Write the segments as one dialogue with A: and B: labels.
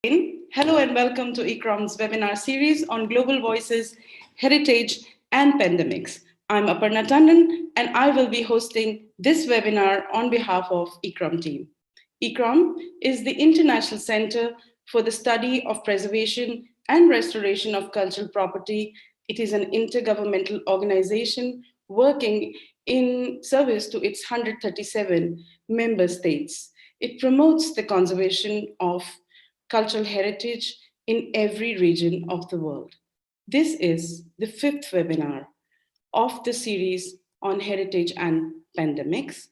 A: Hello and welcome to ICROM's webinar series on global voices, heritage, and pandemics. I'm Aparna Tandon, and I will be hosting this webinar on behalf of ICROM team. ICROM is the International Center for the Study of Preservation and Restoration of Cultural Property. It is an intergovernmental organization working in service to its 137 member states. It promotes the conservation of cultural heritage in every region of the world. This is the fifth webinar of the series on heritage and pandemics.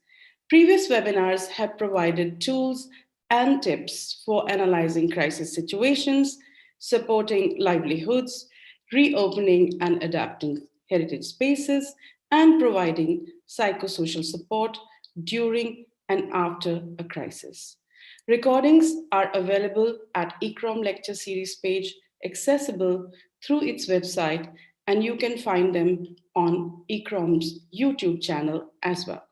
A: Previous webinars have provided tools and tips for analyzing crisis situations, supporting livelihoods, reopening and adapting heritage spaces, and providing psychosocial support during and after a crisis. Recordings are available at ICROM lecture series page, accessible through its website, and you can find them on ICROM's YouTube channel as well.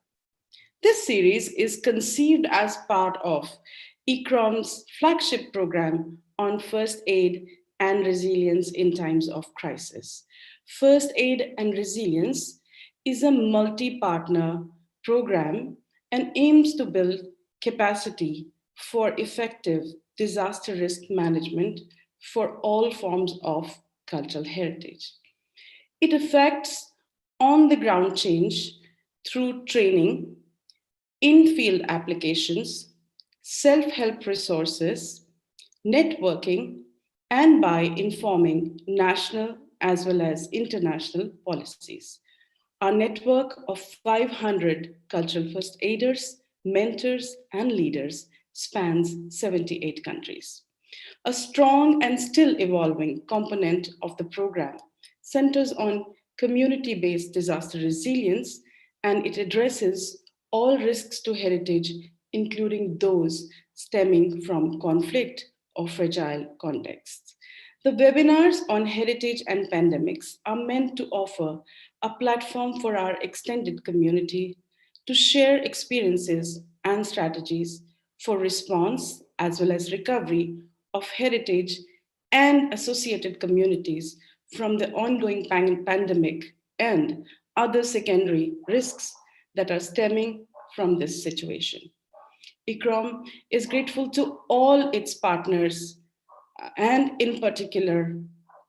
A: This series is conceived as part of ICROM's flagship program on first aid and resilience in times of crisis. First aid and resilience is a multi-partner program and aims to build capacity for effective disaster risk management for all forms of cultural heritage. It affects on the ground change through training, in field applications, self help resources, networking, and by informing national as well as international policies. Our network of 500 cultural first aiders, mentors, and leaders spans 78 countries. A strong and still evolving component of the program centers on community based disaster resilience, and it addresses all risks to heritage, including those stemming from conflict or fragile contexts. The webinars on heritage and pandemics are meant to offer a platform for our extended community to share experiences and strategies for response as well as recovery of heritage and associated communities from the ongoing pandemic and other secondary risks that are stemming from this situation. ICROM is grateful to all its partners and in particular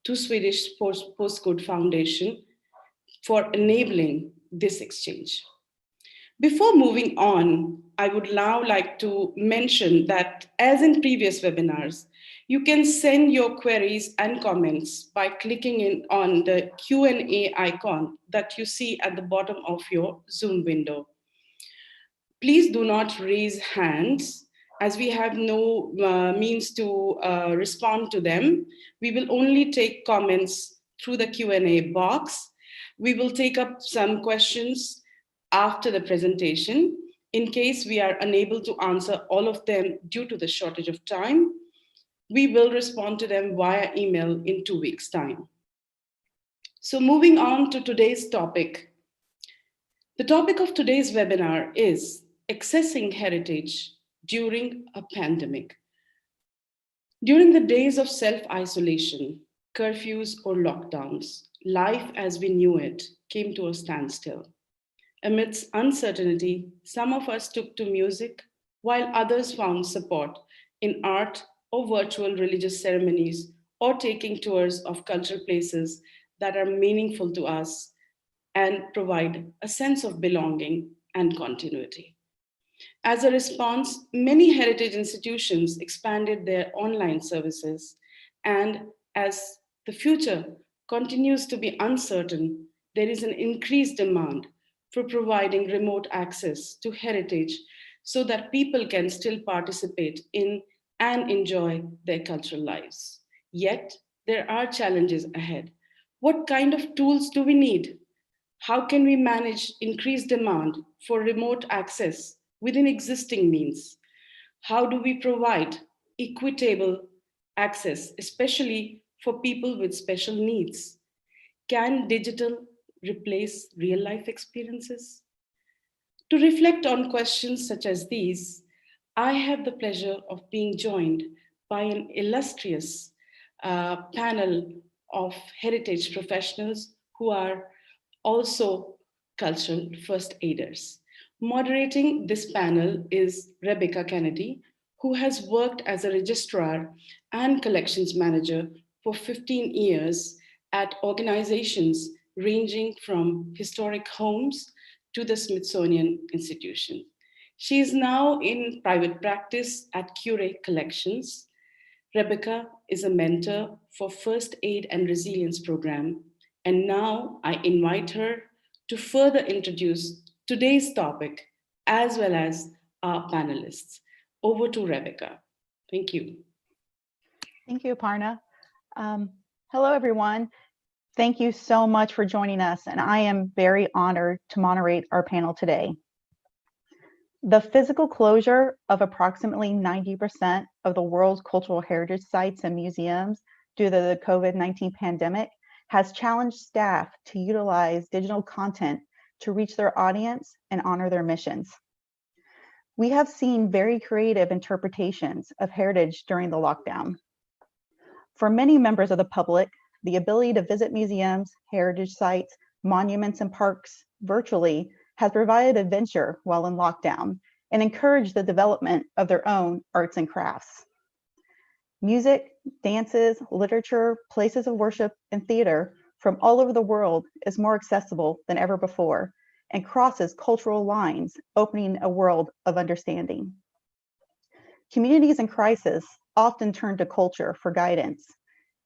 A: to Swedish Postcode Foundation for enabling this exchange. Before moving on, I would now like to mention that as in previous webinars, you can send your queries and comments by clicking in on the Q&A icon that you see at the bottom of your Zoom window. Please do not raise hands as we have no means to respond to them. We will only take comments through the Q&A box. We will take up some questions after the presentation. In case we are unable to answer all of them due to the shortage of time, we will respond to them via email in 2 weeks' time. So moving on to today's topic. The topic of today's webinar is accessing heritage during a pandemic. During the days of self-isolation, curfews or lockdowns, life as we knew it came to a standstill. Amidst uncertainty, some of us took to music, while others found support in art or virtual religious ceremonies or taking tours of cultural places that are meaningful to us and provide a sense of belonging and continuity. As a response, many heritage institutions expanded their online services, and as the future continues to be uncertain, there is an increased demand for providing remote access to heritage so that people can still participate in and enjoy their cultural lives. Yet, there are challenges ahead. What kind of tools do we need? How can we manage increased demand for remote access within existing means? How do we provide equitable access, especially for people with special needs? Can digital replace real life experiences? To reflect on questions such as these, I have the pleasure of being joined by an illustrious panel of heritage professionals who are also cultural first aiders. Moderating this panel is Rebecca Kennedy, who has worked as a registrar and collections manager for 15 years at organizations ranging from historic homes to the Smithsonian Institution. She is now in private practice at Cure Collections. Rebecca is a mentor for First Aid and Resilience Program, and now I invite her to further introduce today's topic as well as our panelists. Over to Rebecca. Thank you.
B: Thank you, Aparna. Hello, everyone. Thank you so much for joining us, and I am very honored to moderate our panel today. The physical closure of approximately 90% of the world's cultural heritage sites and museums due to the COVID-19 pandemic has challenged staff to utilize digital content to reach their audience and honor their missions. We have seen very creative interpretations of heritage during the lockdown. For many members of the public, the ability to visit museums, heritage sites, monuments, and parks virtually has provided adventure while in lockdown and encouraged the development of their own arts and crafts. Music, dances, literature, places of worship, and theater from all over the world is more accessible than ever before and crosses cultural lines, opening a world of understanding. Communities in crisis often turn to culture for guidance,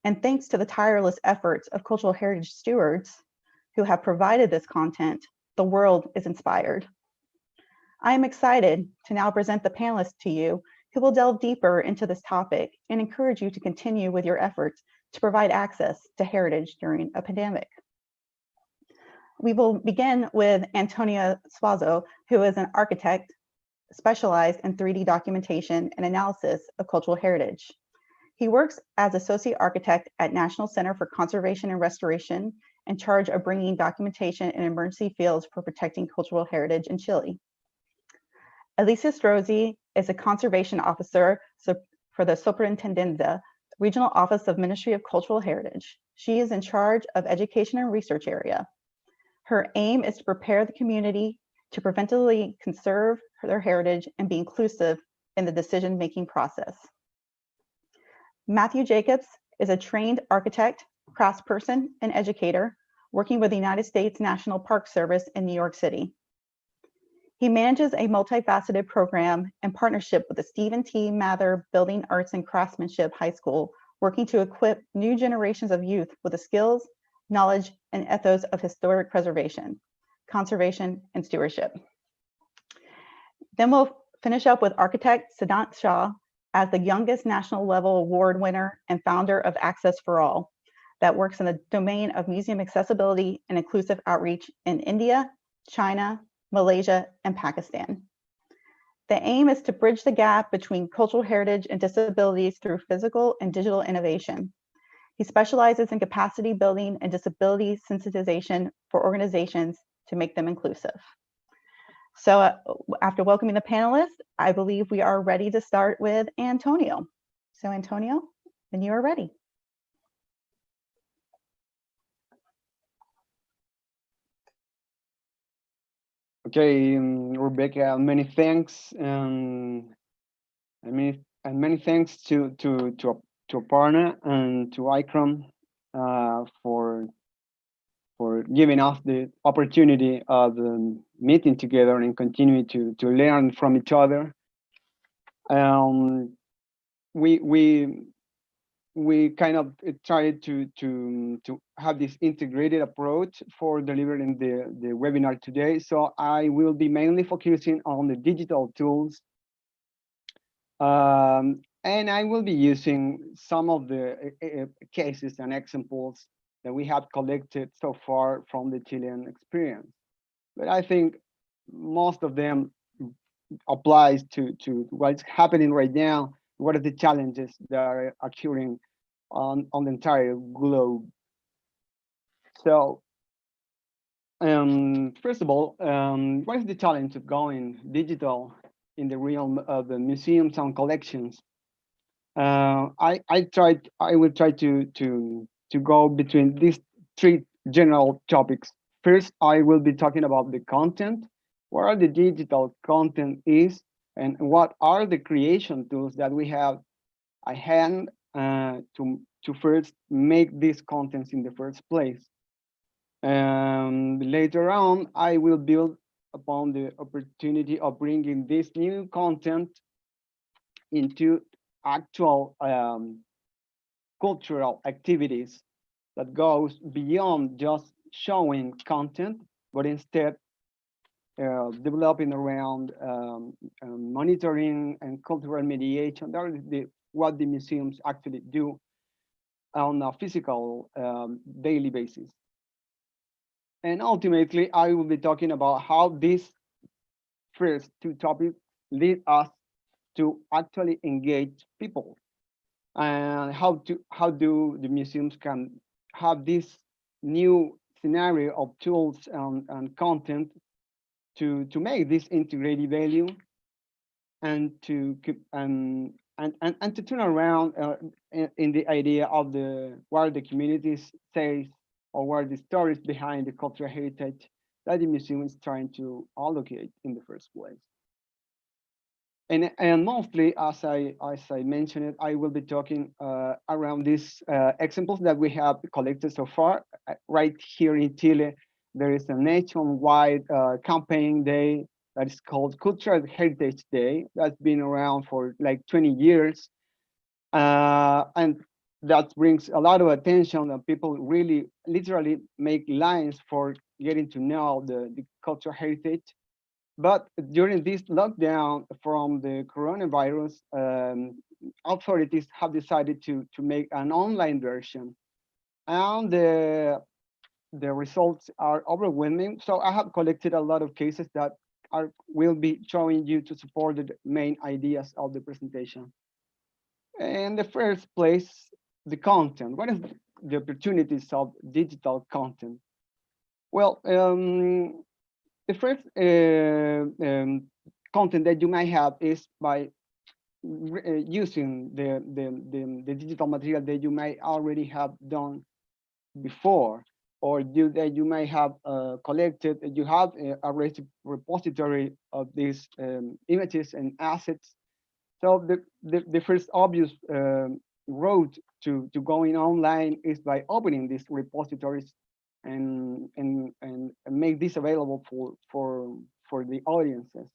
B: and thanks to the tireless efforts of cultural heritage stewards who have provided this content, the world is inspired. I am excited to now present the panelists to you who will delve deeper into this topic and encourage you to continue with your efforts to provide access to heritage during a pandemic. We will begin with Antonia Suazo, who is an architect specialized in 3D documentation and analysis of cultural heritage. He works as associate architect at National Center for Conservation and Restoration, in charge of bringing documentation in emergency fields for protecting cultural heritage in Chile. Alicia Strozzi is a conservation officer for the Superintendencia, Regional Office of Ministry of Cultural Heritage. She is in charge of education and research area. Her aim is to prepare the community to preventively conserve their heritage and be inclusive in the decision-making process. Matthew Jacobs is a trained architect, craftsperson, and educator working with the United States National Park Service in New York City. He manages a multifaceted program in partnership with the Stephen T. Mather Building Arts and Craftsmanship High School, working to equip new generations of youth with the skills, knowledge, and ethos of historic preservation, conservation, and stewardship. Then we'll finish up with architect Siddhant Shah as the youngest national level award winner and founder of Access for All, that works in the domain of museum accessibility and inclusive outreach in India, China, Malaysia, and Pakistan. The aim is to bridge the gap between cultural heritage and disabilities through physical and digital innovation. He specializes in capacity building and disability sensitization for organizations to make them inclusive. So after welcoming the panelists, I believe we are ready to start with Antonio. So Antonio, when you are ready.
C: Okay, Rebecca, many thanks, and many thanks to Aparna and to ICROM for giving us the opportunity of meeting together and continue to learn from each other. We kind of tried to have this integrated approach for delivering the webinar today. So I will be mainly focusing on the digital tools. And I will be using some of the cases and examples that we have collected so far from the Chilean experience. But I think most of them applies to what's happening right now. What are the challenges that are occurring on the entire globe? So, first of all, what is the challenge of going digital in the realm of the museums and collections? I will try to go between these three general topics. First, I will be talking about the content, what the digital content is, and what are the creation tools that we have at hand to first make these contents in the first place. Later on, I will build upon the opportunity of bringing this new content into actual cultural activities that goes beyond just showing content, but instead developing around monitoring and cultural mediation. That is what the museums actually do on a physical daily basis. And ultimately, I will be talking about how these first two topics lead us to actually engage people, and how do the museums can have this new scenario of tools and content to make this integrated value, and to and to turn around in the idea of the what the communities says, or what the stories behind the cultural heritage that the museum is trying to allocate in the first place. And mostly, as I mentioned it, I will be talking around these examples that we have collected so far. Right here in Chile, there is a nationwide campaign day that is called Cultural Heritage Day. That's been around for like 20 years, and that brings a lot of attention. And people really, literally, make lines for getting to know the cultural heritage. But during this lockdown from the coronavirus, authorities have decided to make an online version, and the results are overwhelming. So I have collected a lot of cases that will be showing you to support the main ideas of the presentation. In the first place, the content. What is the opportunities of digital content? Well, the first content that you might have is by using the digital material that you might already have done before, or that you might have collected. You have a repository of these images and assets. So the first obvious road to going online is by opening these repositories and make this available for the audiences.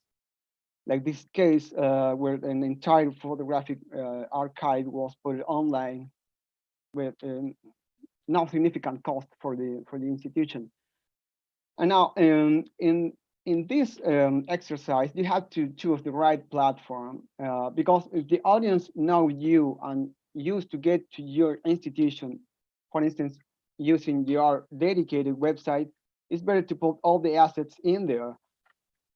C: Like this case where an entire photographic archive was put online with no significant cost for the institution. And now in this exercise, you have to choose the right platform because if the audience know you and used to get to your institution, for instance, using your dedicated website, it's better to put all the assets in there.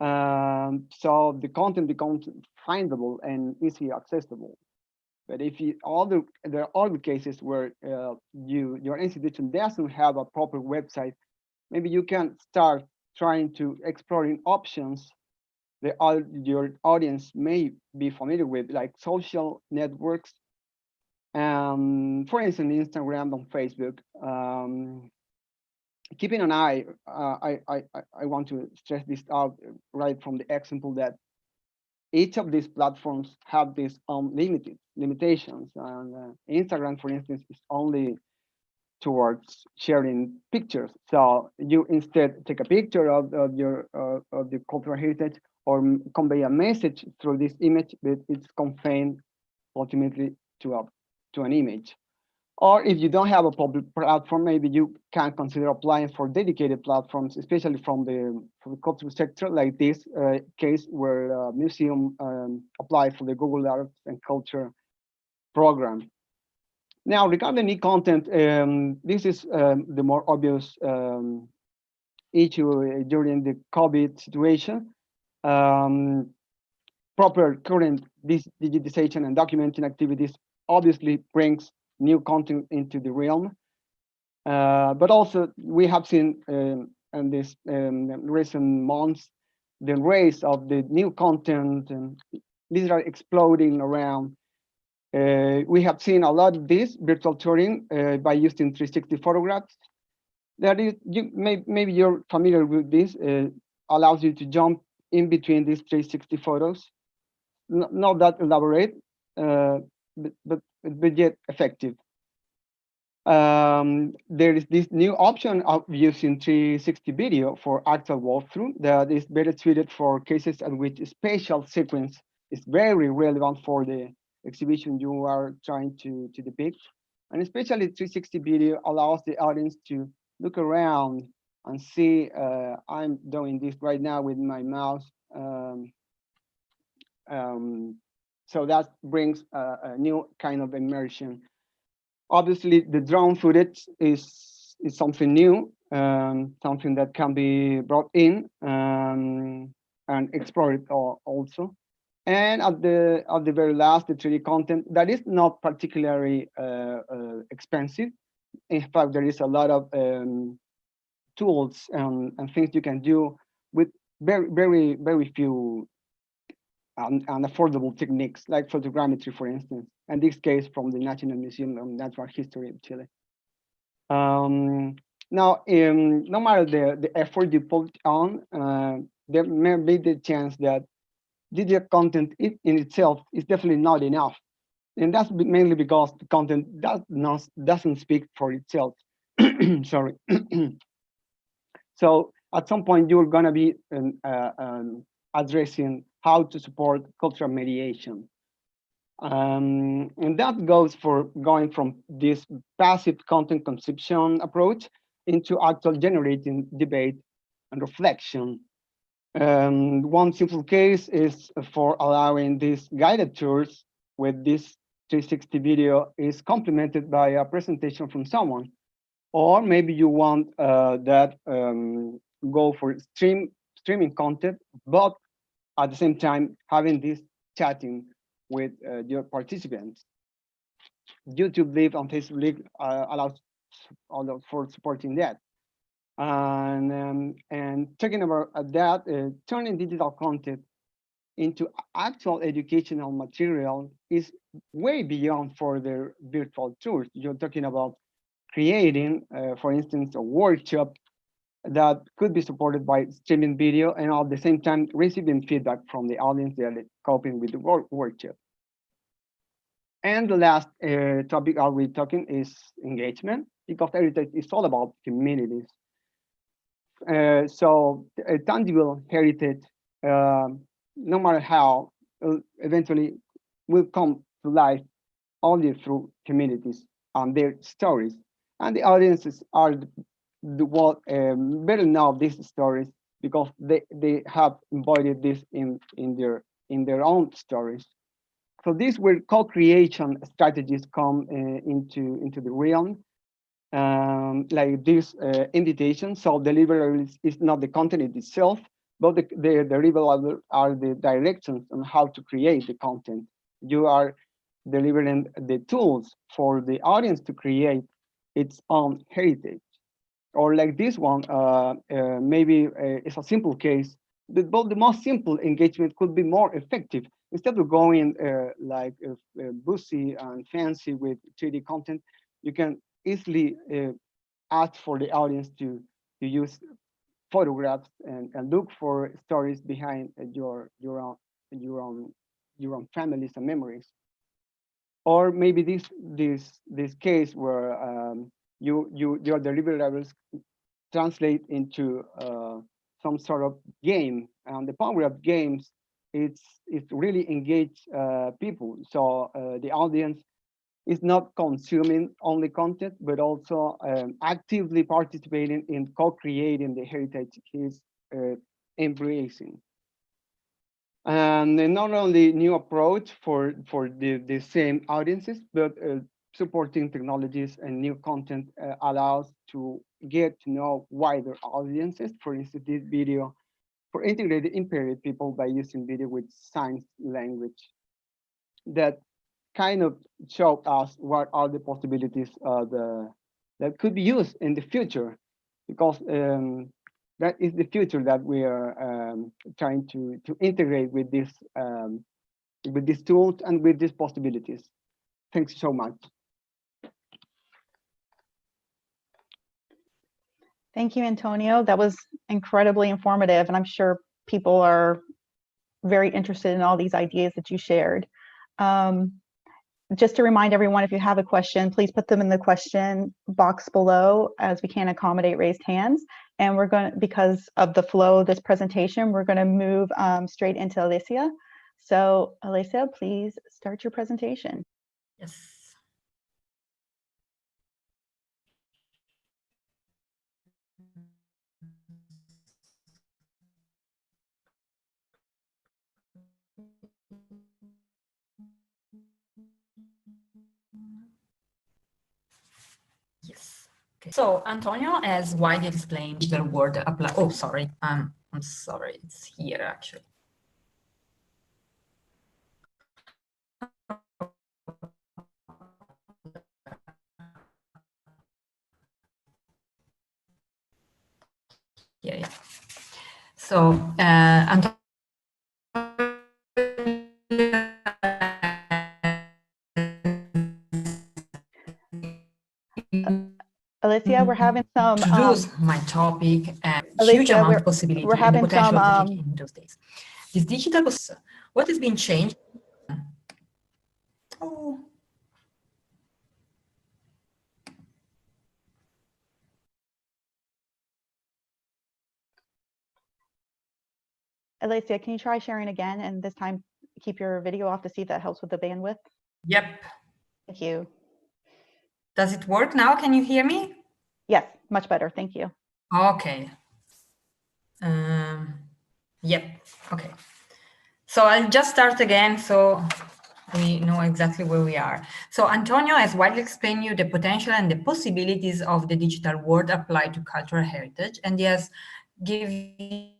C: So the content becomes findable and easily accessible. But if you there are other cases where your institution doesn't have a proper website, maybe you can start trying to exploring options that your audience may be familiar with, like social networks. For instance, Instagram and Facebook. Keeping an eye, I want to stress this out right from the example that each of these platforms have these limitations. And Instagram, for instance, is only towards sharing pictures. So you instead take a picture of the cultural heritage, or convey a message through this image, but it's confined ultimately to an image. Or if you don't have a public platform, maybe you can consider applying for dedicated platforms, especially from the cultural sector, like this case where museum applied for the Google Arts and Culture program. Now, regarding e-content, this is the more obvious issue during the COVID situation. Proper current digitization and documenting activities obviously brings new content into the realm. But also we have seen in this recent months, the rise of the new content, and these are exploding around. We have seen a lot of this virtual touring by using 360 photographs. That is, maybe you're familiar with this. Allows you to jump in between these 360 photos. Not that elaborate, but yet effective. There is this new option of using 360 video for actual walkthrough that is better suited for cases in which spatial sequence is very relevant for the exhibition you are trying to depict. And especially 360 video allows the audience to look around and see, I'm doing this right now with my mouse. So that brings a new kind of immersion. Obviously, the drone footage is something new, something that can be brought in and explored also. And at the very last, the 3D content that is not particularly expensive. In fact, there is a lot of tools and things you can do with very few and affordable techniques like photogrammetry, for instance, and this case from the National Museum of Natural History of Chile. Now, no matter the effort you put on, there may be the chance that digital content in itself is definitely not enough. And that's mainly because the content doesn't speak for itself. Sorry. So at some point, you're going to be addressing how to support cultural mediation. And that goes for going from this passive content consumption approach into actual generating debate and reflection. One simple case is for allowing these guided tours with this 360 video is complemented by a presentation from someone. Or maybe you want that go for streaming content, but at the same time having this chatting with your participants. YouTube Live on Facebook Live allows for supporting that. And talking about that, turning digital content into actual educational material is way beyond for the virtual tours. You're talking about creating, for instance, a workshop that could be supported by streaming video and at the same time receiving feedback from the audience that are coping with the workshop. And the last topic I'll be talking is engagement, because heritage is all about communities. So a tangible heritage, no matter how, eventually will come to life only through communities and their stories. And the audiences are the what better know these stories because they have embodied this in their own stories. So these where co-creation strategies come into the realm, like this invitation. So deliverable is not the content itself, but the deliverable are the directions on how to create the content. You are delivering the tools for the audience to create its own heritage. Or like this one, maybe it's a simple case, but the most simple engagement could be more effective. Instead of going busy and fancy with 3D content, you can easily ask for the audience to use photographs and look for stories behind your own families and memories. Or maybe this case where your deliverables translate into some sort of game, and the power of games it's really engage people. So the audience is not consuming only content, but also actively participating in co-creating the heritage he's embracing. And not only new approach for the same audiences, but supporting technologies and new content allows to get to know wider audiences. For instance, this video for integrated impaired people by using video with sign language that kind of show us what are the possibilities that could be used in the future, because that is the future that we are trying to integrate with these tools and with these possibilities. Thanks so much.
B: Thank you, Antonio. That was incredibly informative, and I'm sure people are very interested in all these ideas that you shared. Just to remind everyone, if you have a question, please put them in the question box below, as we can't accommodate raised hands. And we're going to, because of the flow of this presentation, we're going to move straight into Alicia. So Alicia, please start your presentation.
D: Yes. Yes. Okay. So Antonio has widely explained the word apply. Oh, sorry. I'm sorry. It's here actually. Yeah. So Antonio.
B: Alicia, we're having some
D: introduce my topic and
B: Alicia,
D: huge amount of possibility
B: we're
D: and
B: having
D: potential
B: some
D: in those days. This digital was what has been changed. Oh.
B: Alicia, can you try sharing again, and this time keep your video off to see if that helps with the bandwidth?
D: Yep.
B: Thank you.
D: Does it work now? Can you hear me?
B: Yes, much better. Thank you.
D: Okay. Yep. Okay. So I'll just start again so we know exactly where we are. So Antonio has widely explained you the potential and the possibilities of the digital world applied to cultural heritage, and he has given you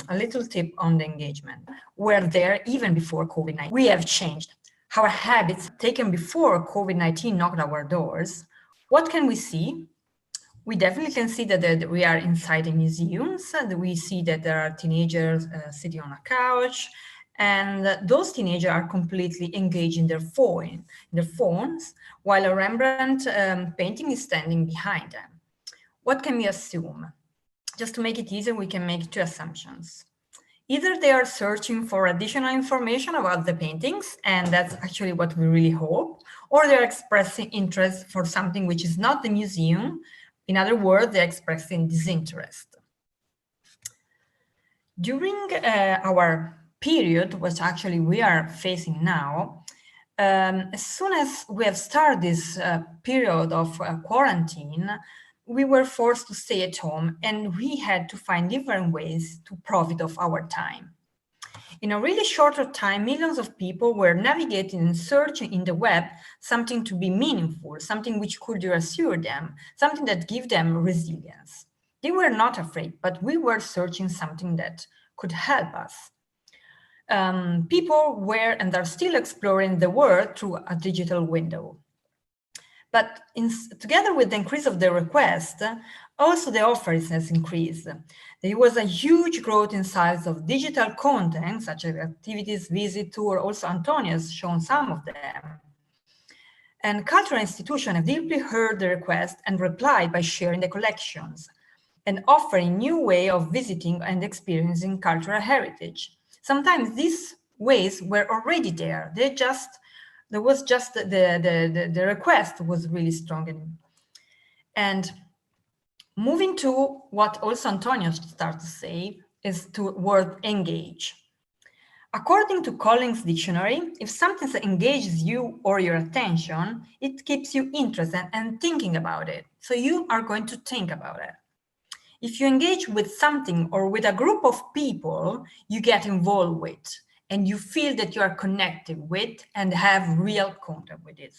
D: a little tip on the engagement. We're there even before COVID-19. We have changed our habits taken before COVID-19 knocked our doors. What can we see? We definitely can see that we are inside the museums, and we see that there are teenagers sitting on a couch, and those teenagers are completely engaged in their phones, while a Rembrandt painting is standing behind them. What can we assume? Just to make it easier, we can make two assumptions. Either they are searching for additional information about the paintings, and that's actually what we really hope, or they're expressing interest for something which is not the museum. In other words, they're expressing disinterest. During our period, which actually we are facing now, as soon as we have started this period of quarantine, we were forced to stay at home, and we had to find different ways to profit of our time. In a really shorter time, millions of people were navigating and searching in the web something to be meaningful, something which could reassure them, something that give them resilience. They were not afraid, but we were searching something that could help us. People were and are still exploring the world through a digital window. But together with the increase of the request, also the offer has increased. There was a huge growth in size of digital content, such as activities, visit, tour. Also Antonio has shown some of them. And cultural institutions have deeply heard the request and replied by sharing the collections and offering new way of visiting and experiencing cultural heritage. Sometimes these ways were already there. There was just the request was really strong. And moving to what also Antonio started to say is to word engage. According to Collins Dictionary, if something engages you or your attention, it keeps you interested and thinking about it. So you are going to think about it. If you engage with something or with a group of people you get involved with, and you feel that you are connected with and have real contact with it.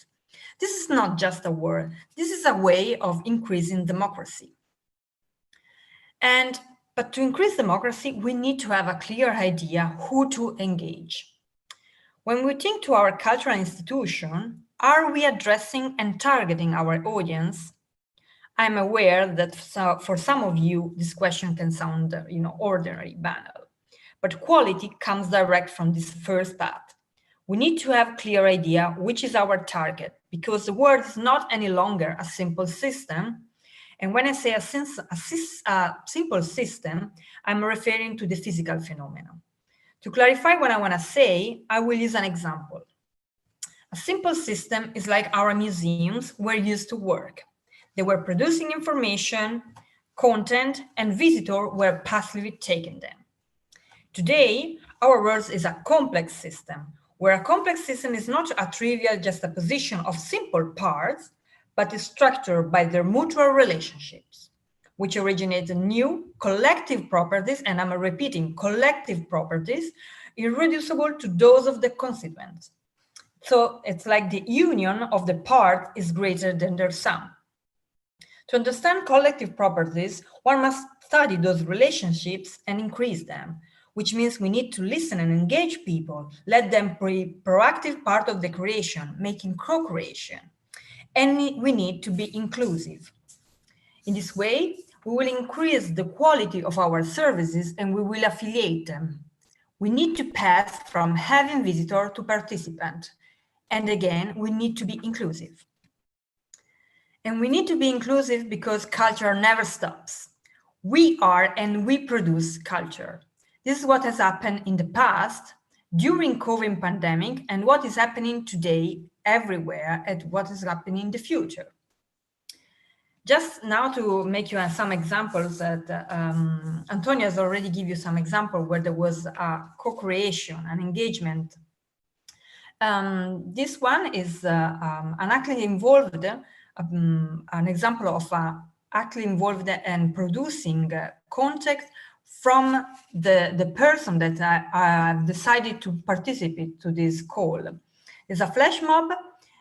D: This is not just a word. This is a way of increasing democracy. But to increase democracy, we need to have a clear idea who to engage. When we think to our cultural institution, are we addressing and targeting our audience? I'm aware that for some of you, this question can sound, ordinary, banal, but quality comes direct from this first path. We need to have a clear idea which is our target, because the world is not any longer a simple system. And when I say a simple system, I'm referring to the physical phenomenon. To clarify what I want to say, I will use an example. A simple system is like our museums were used to work. They were producing information, content, and visitors were passively taking them. Today, our world is a complex system, where a complex system is not a trivial juxtaposition of simple parts, but is structured by their mutual relationships, which originate new collective properties, and I'm repeating, collective properties, irreducible to those of the constituents. So it's like the union of the part is greater than their sum. To understand collective properties, one must study those relationships and increase them, which means we need to listen and engage people, let them be proactive part of the creation, making co-creation. And we need to be inclusive. In this way, we will increase the quality of our services and we will affiliate them. We need to pass from having visitor to participant. And again, we need to be inclusive. And we need to be inclusive because culture never stops. We are and we produce culture. This is what has happened in the past, during COVID pandemic, and what is happening today everywhere, and what is happening in the future. Just now to make you some examples that Antonio has already given you some example where there was a co-creation, an engagement. This one is an actively involved, an example of actively involved and producing content from the person that decided to participate to this call. It's a flash mob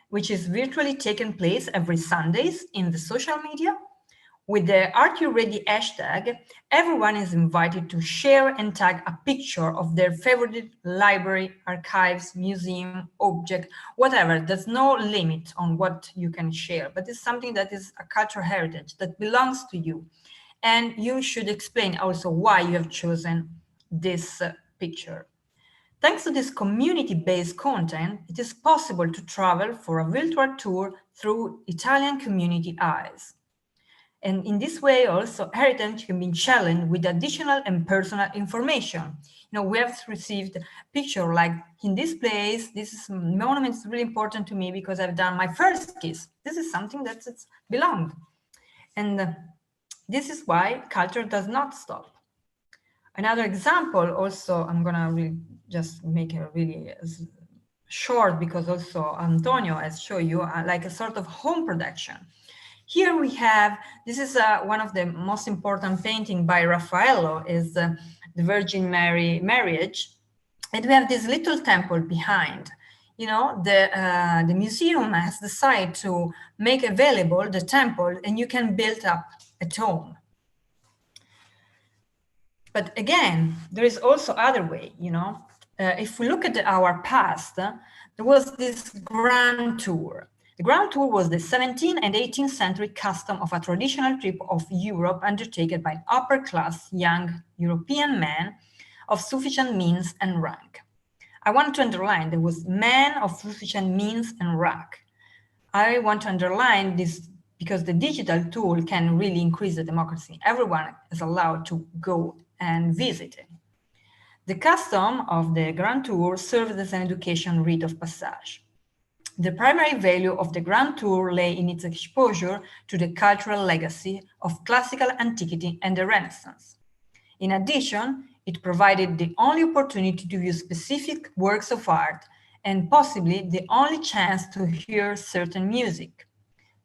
D: which is virtually taking place every Sundays in the social media. With the #AreYouReady hashtag, everyone is invited to share and tag a picture of their favorite library, archives, museum, object, whatever. There's no limit on what you can share, but it's something that is a cultural heritage that belongs to you. And you should explain also why you have chosen this picture. Thanks to this community-based content, it is possible to travel for a virtual tour through Italian community eyes. And in this way also, heritage can be challenged with additional and personal information. We have received a picture like in this place, this monument is really important to me because I've done my first kiss. This is something that belongs. And this is why culture does not stop. Another example also, I'm gonna really just make it really short because also Antonio has shown you like a sort of home production. Here we have, this is one of the most important painting by Raffaello, is the Virgin Mary marriage. And we have this little temple behind. The museum has decided to make available the temple and you can build up at home. But again, there is also other way, if we look at our past, there was this grand tour. The grand tour was the 17th and 18th century custom of a traditional trip of Europe undertaken by upper-class young European men of sufficient means and rank. I want to underline there was men of sufficient means and rank. I want to underline this because the digital tool can really increase the democracy. Everyone is allowed to go and visit it. The custom of the Grand Tour served as an education rite of passage. The primary value of the Grand Tour lay in its exposure to the cultural legacy of classical antiquity and the Renaissance. In addition, it provided the only opportunity to view specific works of art and possibly the only chance to hear certain music.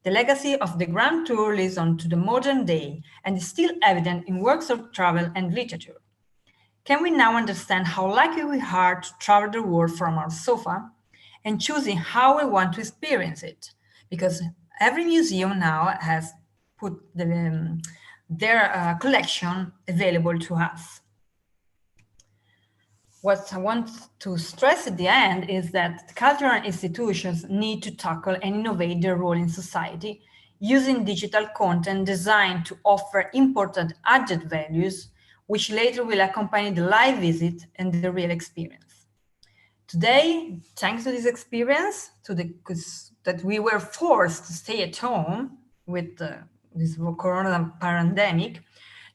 D: The legacy of the Grand Tour lives on to the modern day and is still evident in works of travel and literature. Can we now understand how lucky we are to travel the world from our sofa and choosing how we want to experience it? Because every museum now has put their collection available to us. What I want to stress at the end is that cultural institutions need to tackle and innovate their role in society using digital content designed to offer important added values, which later will accompany the live visit and the real experience. Today, thanks to this experience, that we were forced to stay at home with this corona pandemic,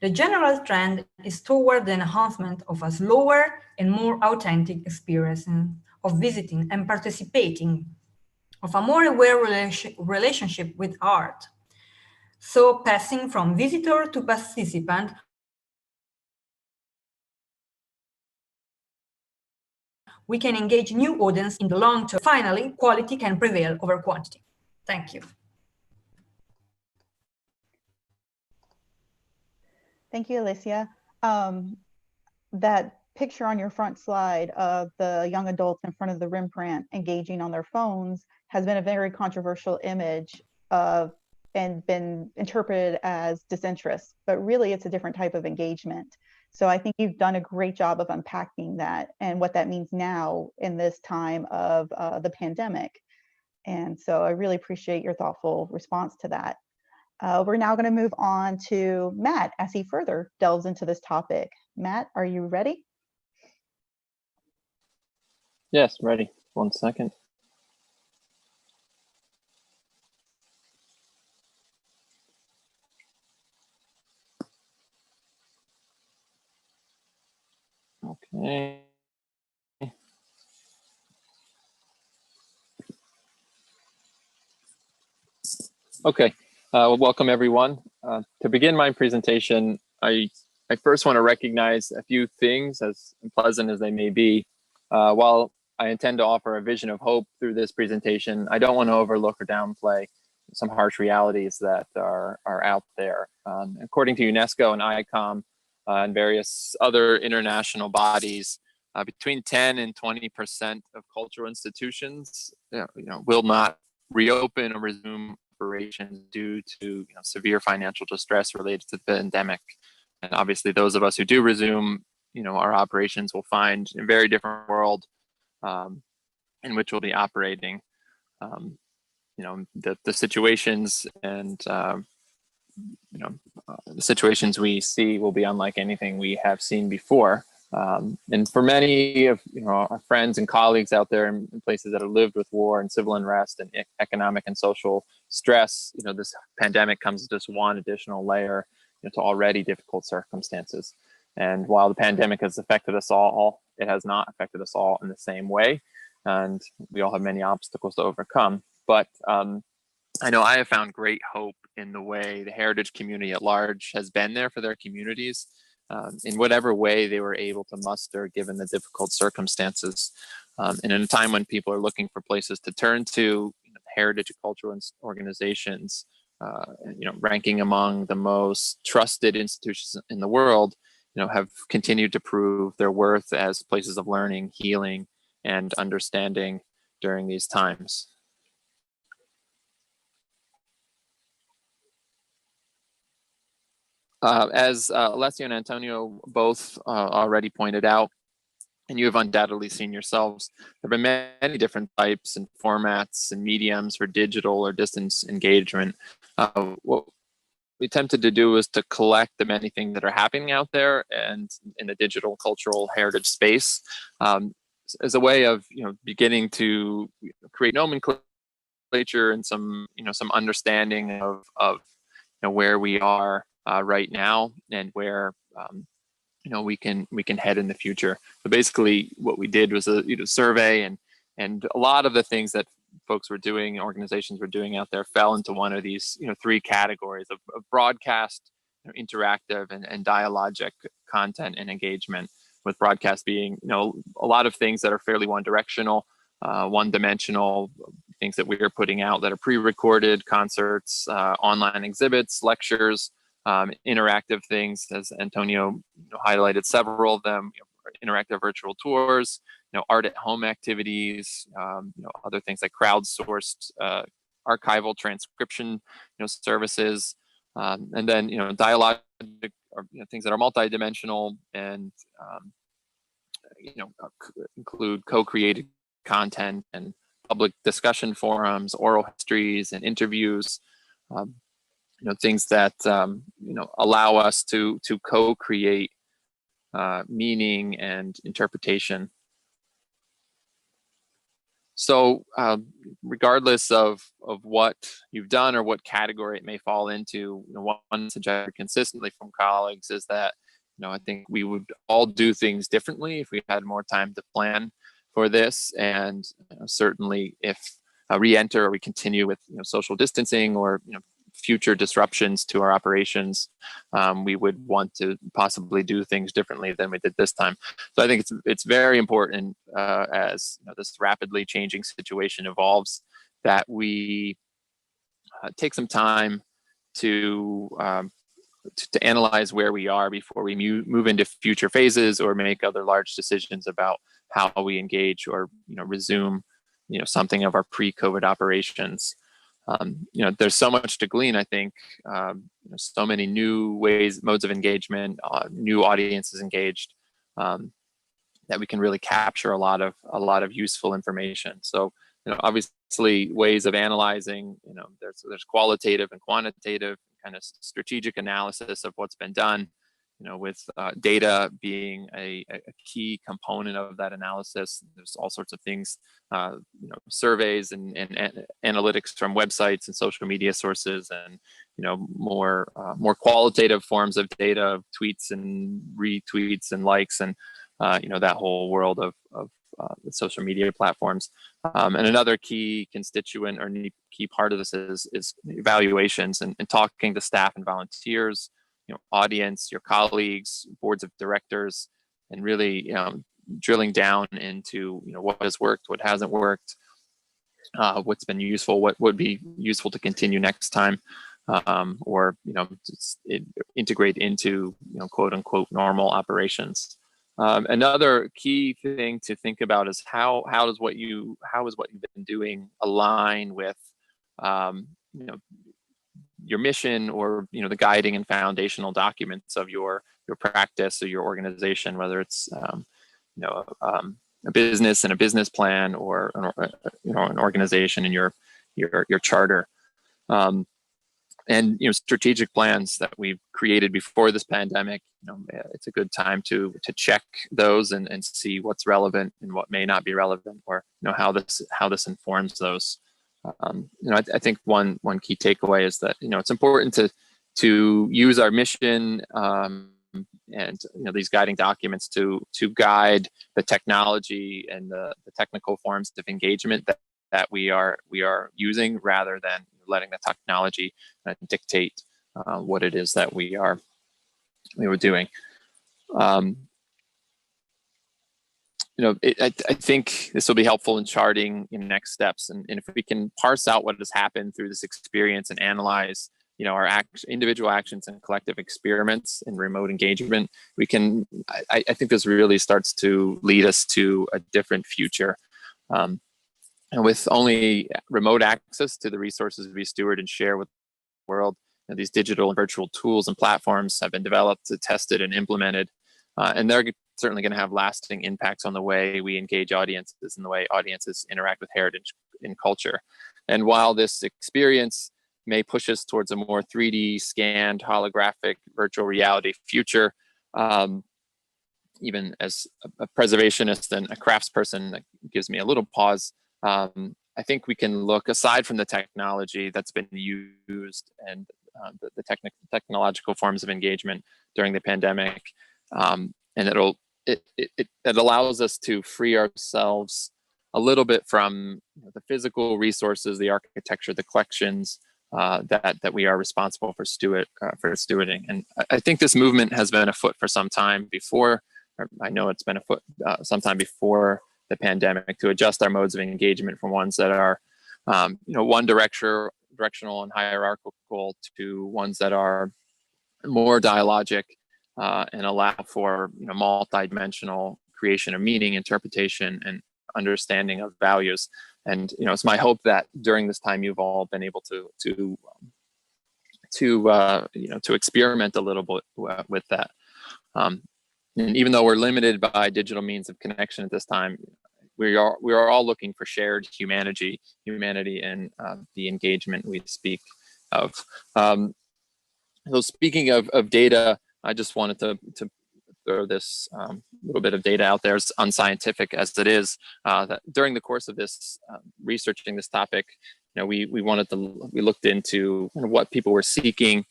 D: the general trend is toward the enhancement of a slower and more authentic experience of visiting and participating, of a more aware relationship with art. So passing from visitor to participant, we can engage new audience in the long term. Finally, quality can prevail over quantity. Thank you.
B: Thank you, Alicia. That picture on your front slide of the young adults in front of the Rembrandt engaging on their phones has been a very controversial image and been interpreted as disinterest, but really it's a different type of engagement. So I think you've done a great job of unpacking that and what that means now in this time of the pandemic. And so I really appreciate your thoughtful response to that. We're now going to move on to Matt as he further delves into this topic. Matt, are you ready?
E: Yes, ready. 1 second. Okay. Okay, well, welcome everyone. To begin my presentation, I first want to recognize a few things, as unpleasant as they may be. While I intend to offer a vision of hope through this presentation, I don't want to overlook or downplay some harsh realities that are out there. According to UNESCO and ICOM and various other international bodies, between 10 and 20% of cultural institutions will not reopen or resume operations due to severe financial distress related to the pandemic. And obviously those of us who do resume our operations will find a very different world in which we'll be operating. The situations and the situations we see will be unlike anything we have seen before. And for many of our friends and colleagues out there in places that have lived with war and civil unrest and economic and social stress, this pandemic comes as just one additional layer to already difficult circumstances. And while the pandemic has affected us all, it has not affected us all in the same way. And we all have many obstacles to overcome. But I know I have found great hope in the way the heritage community at large has been there for their communities in whatever way they were able to muster given the difficult circumstances. And in a time when people are looking for places to turn to, heritage cultural organizations, ranking among the most trusted institutions in the world, have continued to prove their worth as places of learning, healing, and understanding during these times. As Alessio and Antonio both already pointed out, and you have undoubtedly seen yourselves, there have been many different types and formats and mediums for digital or distance engagement. What we attempted to do was to collect the many things that are happening out there and in the digital cultural heritage space as a way of beginning to create nomenclature and some understanding of where we are right now and where we can head in the future. So basically, what we did was a survey, and a lot of the things that folks were doing, organizations were doing out there, fell into one of these three categories of broadcast, interactive, and dialogic content and engagement. With broadcast being a lot of things that are fairly one-directional, one-dimensional, things that we are putting out that are pre-recorded, concerts, online exhibits, lectures, interactive things, as Antonio highlighted several of them, interactive virtual tours, art at home activities, other things like crowdsourced archival transcription services, and then dialogic, or things that are multidimensional and include co-created content and public discussion forums, oral histories, and interviews. things that allow us to co-create meaning and interpretation. So regardless of what you've done or what category it may fall into, one message I hear consistently from colleagues is that I think we would all do things differently if we had more time to plan for this, and certainly if re-enter or we continue with social distancing or future disruptions to our operations, we would want to possibly do things differently than we did this time. So I think it's very important as this rapidly changing situation evolves, that we take some time to analyze where we are before we move into future phases or make other large decisions about how we engage or resume something of our pre-COVID operations. There's so much to glean, I think, so many new modes of engagement, new audiences engaged, that we can really capture a lot of useful information. So, obviously ways of analyzing, there's qualitative and quantitative kind of strategic analysis of what's been done, with data being a key component of that analysis. There's all sorts of things, surveys and analytics from websites and social media sources, and more qualitative forms of data, tweets and retweets and likes, and that whole world of the social media platforms. And another key constituent or key part of this is evaluations and talking to staff and volunteers, audience, your colleagues, boards of directors, and really drilling down into what has worked, what hasn't worked, what's been useful, what would be useful to continue next time, or integrate into quote unquote normal operations. Another key thing to think about is how is what you've been doing align with your mission, or the guiding and foundational documents of your practice or your organization, whether it's a business and a business plan, or an organization and your charter, and strategic plans that we've created before this pandemic. It's a good time to check those and see what's relevant and what may not be relevant, or how this informs those. I think one key takeaway is that it's important to use our mission and these guiding documents to guide the technology and the technical forms of engagement that we are using, rather than letting the technology dictate what it is that we were doing. I think this will be helpful in charting next steps, and if we can parse out what has happened through this experience and analyze our individual actions and collective experiments in remote engagement, we can. I think this really starts to lead us to a different future. And with only remote access to the resources we steward and share with the world, these digital and virtual tools and platforms have been developed, tested, and implemented, and they're certainly going to have lasting impacts on the way we engage audiences and the way audiences interact with heritage and culture. And while this experience may push us towards a more 3D scanned holographic virtual reality future, even as a preservationist and a craftsperson, that gives me a little pause. I think we can look, aside from the technology that's been used and the technological forms of engagement during the pandemic, and it allows us to free ourselves a little bit from the physical resources, the architecture, the collections that we are responsible for stewarding. And I think this movement has been afoot for some time before. I know it's been afoot sometime before the pandemic, to adjust our modes of engagement from ones that are, one directional and hierarchical, to ones that are more dialogic and allow for multi-dimensional creation of meaning, interpretation, and understanding of values. And it's my hope that during this time you've all been able to experiment a little bit with that. And even though we're limited by digital means of connection at this time, we are all looking for shared humanity in the engagement we speak of. So speaking of data, I just wanted to throw this little bit of data out there, as unscientific as it is, that during the course of this researching this topic, we looked into kind of what people were seeking,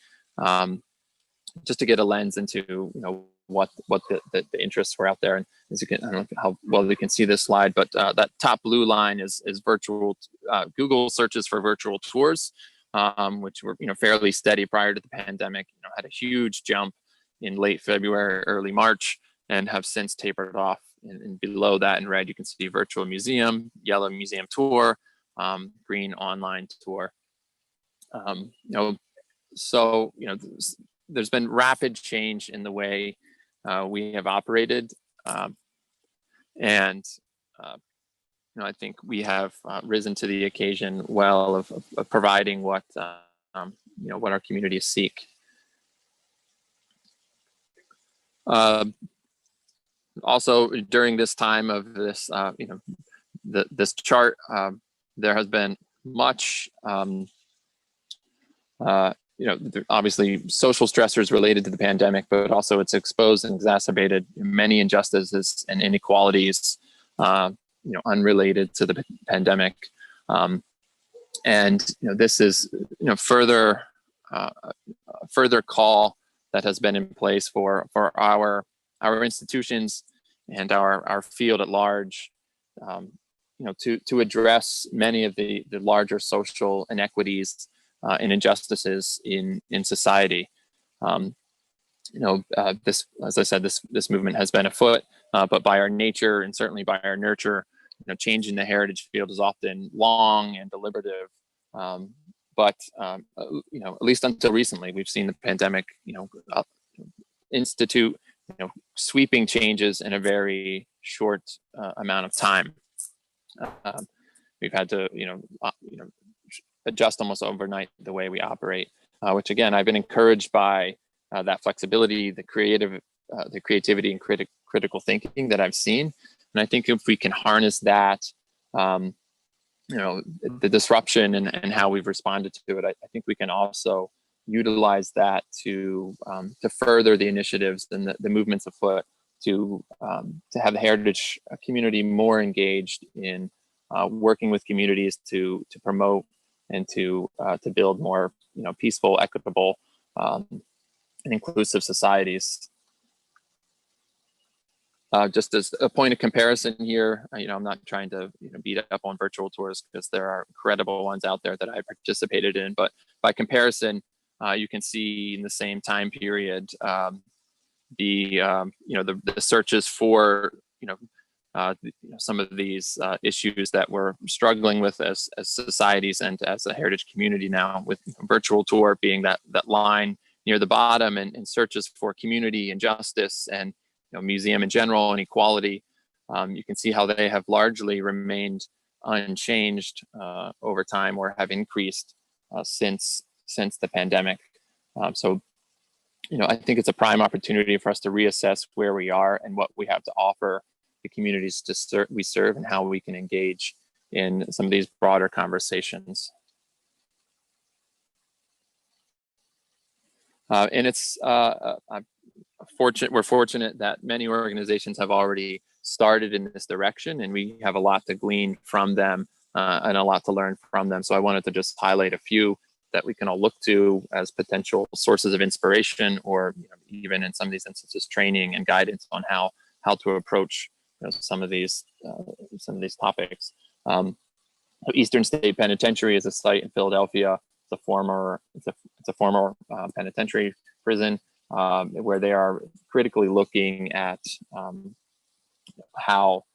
E: just to get a lens into what the interests were out there. And as you can, I don't know how well you can see this slide, but that top blue line is virtual Google searches for virtual tours, which were fairly steady prior to the pandemic. Had a huge jump in late February, early March, and have since tapered off. And below that in red, you can see virtual museum, yellow museum tour, green online tour. So there's been rapid change in the way we have operated, and I think we have risen to the occasion well of providing what what our communities seek. Also, during this time of this, this chart, there has been much, obviously social stressors related to the pandemic, but also it's exposed and exacerbated many injustices and inequalities, unrelated to the pandemic. And this is further call that has been in place for our institutions and our field at large, to address many of the larger social inequities and injustices in society. This, as I said, this movement has been afoot, but by our nature and certainly by our nurture, changing the heritage field is often long and deliberative. But at least until recently, we've seen the pandemic, institute, sweeping changes in a very short amount of time. We've had to, adjust almost overnight the way we operate, which again, I've been encouraged by that flexibility, the creativity and critical thinking that I've seen. And I think if we can harness that, the disruption and how we've responded to it, I think we can also utilize that to further the initiatives and the movements afoot to have the heritage community more engaged in working with communities to promote and to build more peaceful, equitable, and inclusive societies. Just as a point of comparison here, I'm not trying to beat up on virtual tours because there are incredible ones out there that I participated in, but by comparison, you can see in the same time period the searches for some of these issues that we're struggling with as societies and as a heritage community now, with virtual tour being that line near the bottom, and searches for community and justice and museum in general and equality. You can see how they have largely remained unchanged over time, or have increased since the pandemic. So I think it's a prime opportunity for us to reassess where we are and what we have to offer the communities we serve, and how we can engage in some of these broader conversations. And it's we're fortunate that many organizations have already started in this direction, and we have a lot to glean from them and a lot to learn from them. So I wanted to just highlight a few that we can all look to as potential sources of inspiration, or even in some of these instances, training and guidance on how to approach some of these topics. Eastern State Penitentiary is a site in Philadelphia. It's a former penitentiary prison, where they are critically looking at how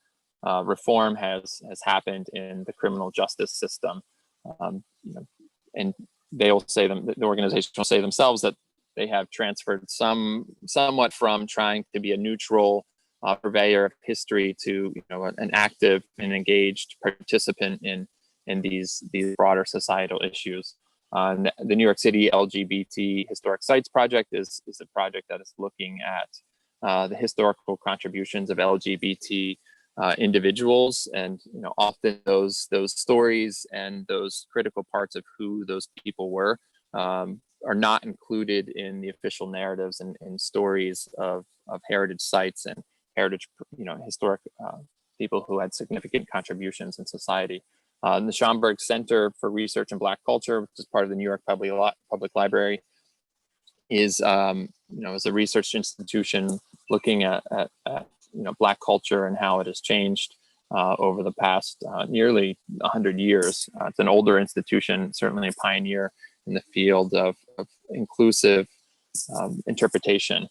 E: reform has happened in the criminal justice system. And the organization will say themselves that they have transferred somewhat from trying to be a neutral purveyor of history to an active and engaged participant in these broader societal issues. The New York City LGBT Historic Sites Project is a project that is looking at the historical contributions of LGBT individuals, and often those stories and those critical parts of who those people were are not included in the official narratives and stories of heritage sites and heritage, historic people who had significant contributions in society. The Schomburg Center for Research in Black Culture, which is part of the New York Public Library, is is a research institution looking at Black culture and how it has changed over the past nearly 100 years. It's an older institution, certainly a pioneer in the field of inclusive interpretation.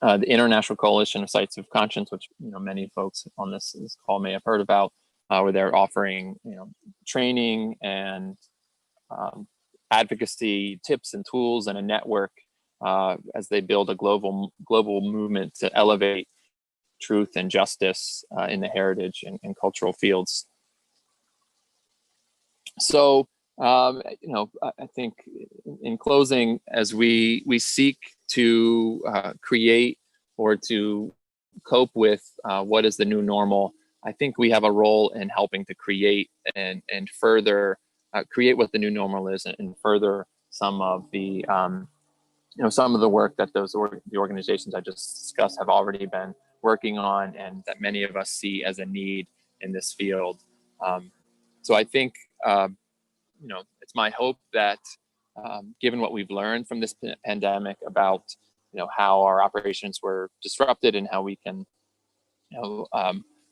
E: The International Coalition of Sites of Conscience, which many folks on this call may have heard about, where they're offering training and advocacy tips and tools and a network as they build a global movement to elevate truth and justice in the heritage and cultural fields. So I think in closing, as we seek to create or to cope with what is the new normal, I think we have a role in helping to create and further create what the new normal is and further some of the some of the work that the organizations I just discussed have already been working on, and that many of us see as a need in this field. So I think it's my hope that given what we've learned from this pandemic about how our operations were disrupted and how we can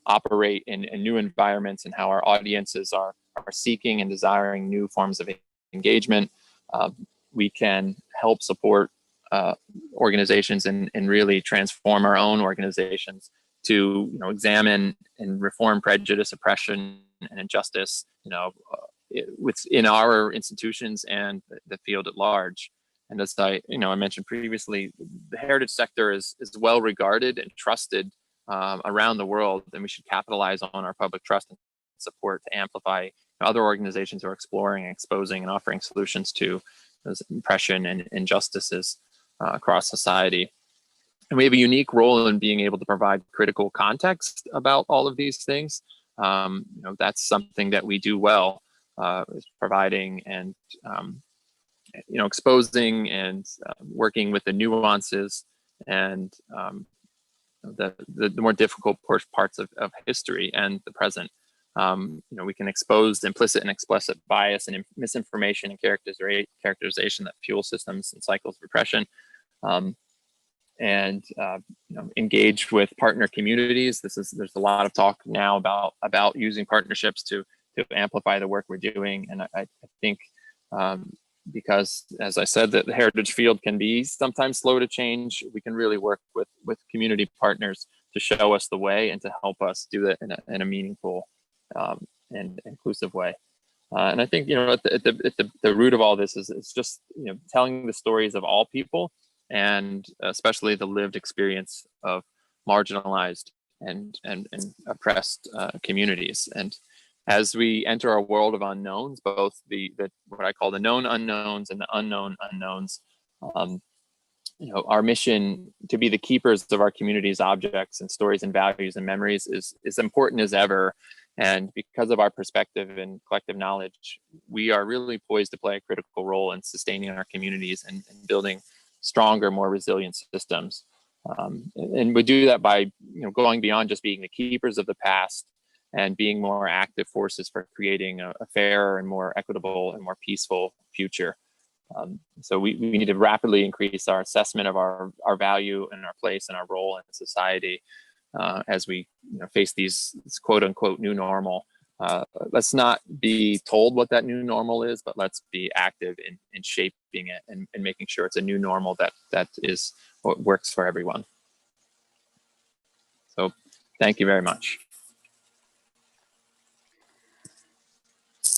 E: operate in new environments, and how our audiences are seeking and desiring new forms of engagement, we can help support organizations and really transform our own organizations to examine and reform prejudice, oppression, and injustice within our institutions and the field at large. And as I mentioned previously, the heritage sector is well regarded and trusted around the world, and we should capitalize on our public trust and support to amplify other organizations who are exploring, exposing, and offering solutions to those oppression and injustices across society. And we have a unique role in being able to provide critical context about all of these things. That's something that we do well, is providing and exposing and working with the nuances and the more difficult parts of history and the present. We can expose implicit and explicit bias and misinformation and characterization that fuel systems and cycles of repression, and engage with partner communities. There's a lot of talk now about using partnerships to amplify the work we're doing, and I think because, as I said, that the heritage field can be sometimes slow to change, we can really work with community partners to show us the way and to help us do that in a meaningful and inclusive way. And I think at the root of all this is just telling the stories of all people, and especially the lived experience of marginalized and oppressed communities. And as we enter a world of unknowns, both the what I call the known unknowns and the unknown unknowns, our mission to be the keepers of our community's objects and stories and values and memories is important as ever. And because of our perspective and collective knowledge, we are really poised to play a critical role in sustaining our communities and building stronger, more resilient systems. And we do that by going beyond just being the keepers of the past and being more active forces for creating a fairer and more equitable and more peaceful future. So we need to rapidly increase our assessment of our value and our place and our role in society as we face this quote unquote new normal. Let's not be told what that new normal is, but let's be active in shaping it and making sure it's a new normal that is what works for everyone. So thank you very much.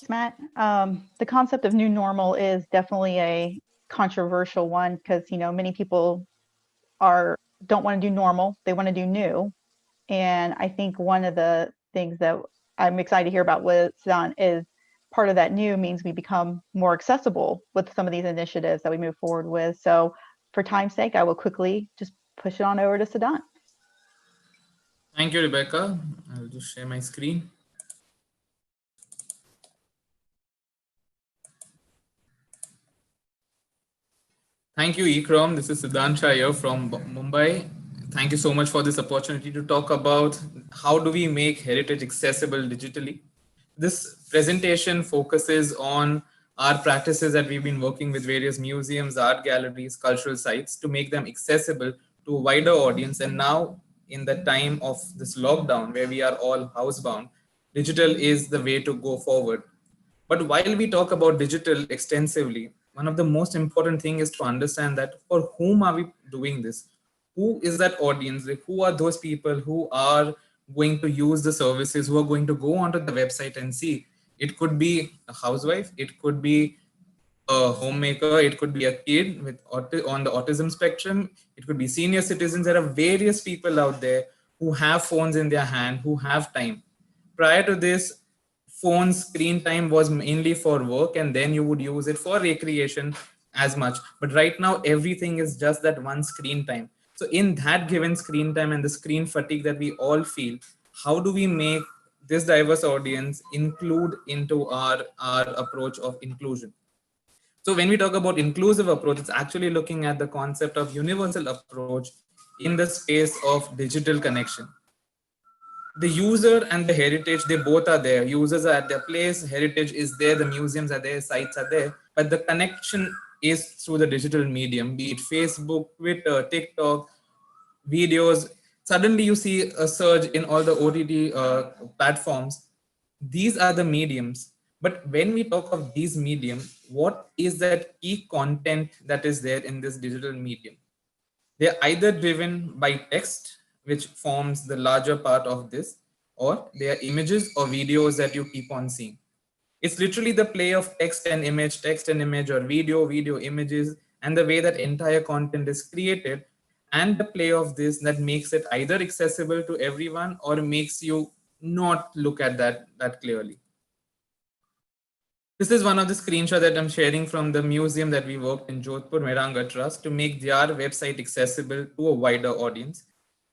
B: Matt, the concept of new normal is definitely a controversial one because many people don't want to do normal, they want to do new. And I think one of the things that I'm excited to hear about with Sidan is part of that new means we become more accessible with some of these initiatives that we move forward with. So for time's sake, I will quickly just push it on over to Sidan.
F: Thank you, Rebecca. I'll just share my screen. Thank you, Ikram. This is Siddhansha here from Mumbai. Thank you so much for this opportunity to talk about how do we make heritage accessible digitally. This presentation focuses on our practices that we've been working with various museums, art galleries, cultural sites to make them accessible to a wider audience. And now, in the time of this lockdown where we are all housebound, digital is the way to go forward. But while we talk about digital extensively, one of the most important thing is to understand that for whom are we doing this? Who is that audience? Like, who are those people who are going to use the services, who are going to go onto the website and see? It could be a housewife, it could be a homemaker, it could be a kid with on the autism spectrum, it could be senior citizens. There are various people out there who have phones in their hand, who have time. Prior to this, phone screen time was mainly for work, and then you would use it for recreation as much. But right now, everything is just that one screen time. So in that given screen time and the screen fatigue that we all feel, how do we make this diverse audience include into our approach of inclusion? So when we talk about inclusive approach, it's actually looking at the concept of universal approach in the space of digital connection. The user and the heritage, they both are there. Users are at their place, heritage is there, the museums are there, sites are there, but the connection is through the digital medium, be it Facebook, Twitter, TikTok, videos. Suddenly you see a surge in all the OTT platforms. These are the mediums. But when we talk of these medium, what is that key content that is there in this digital medium? They're either driven by text, which forms the larger part of this, or they are images or videos that you keep on seeing. It's literally the play of text and image, or video, images, and the way that entire content is created, and the play of this that makes it either accessible to everyone or makes you not look at that clearly. This is one of the screenshots that I'm sharing from the museum that we worked in Jodhpur Miranga Trust to make their website accessible to a wider audience.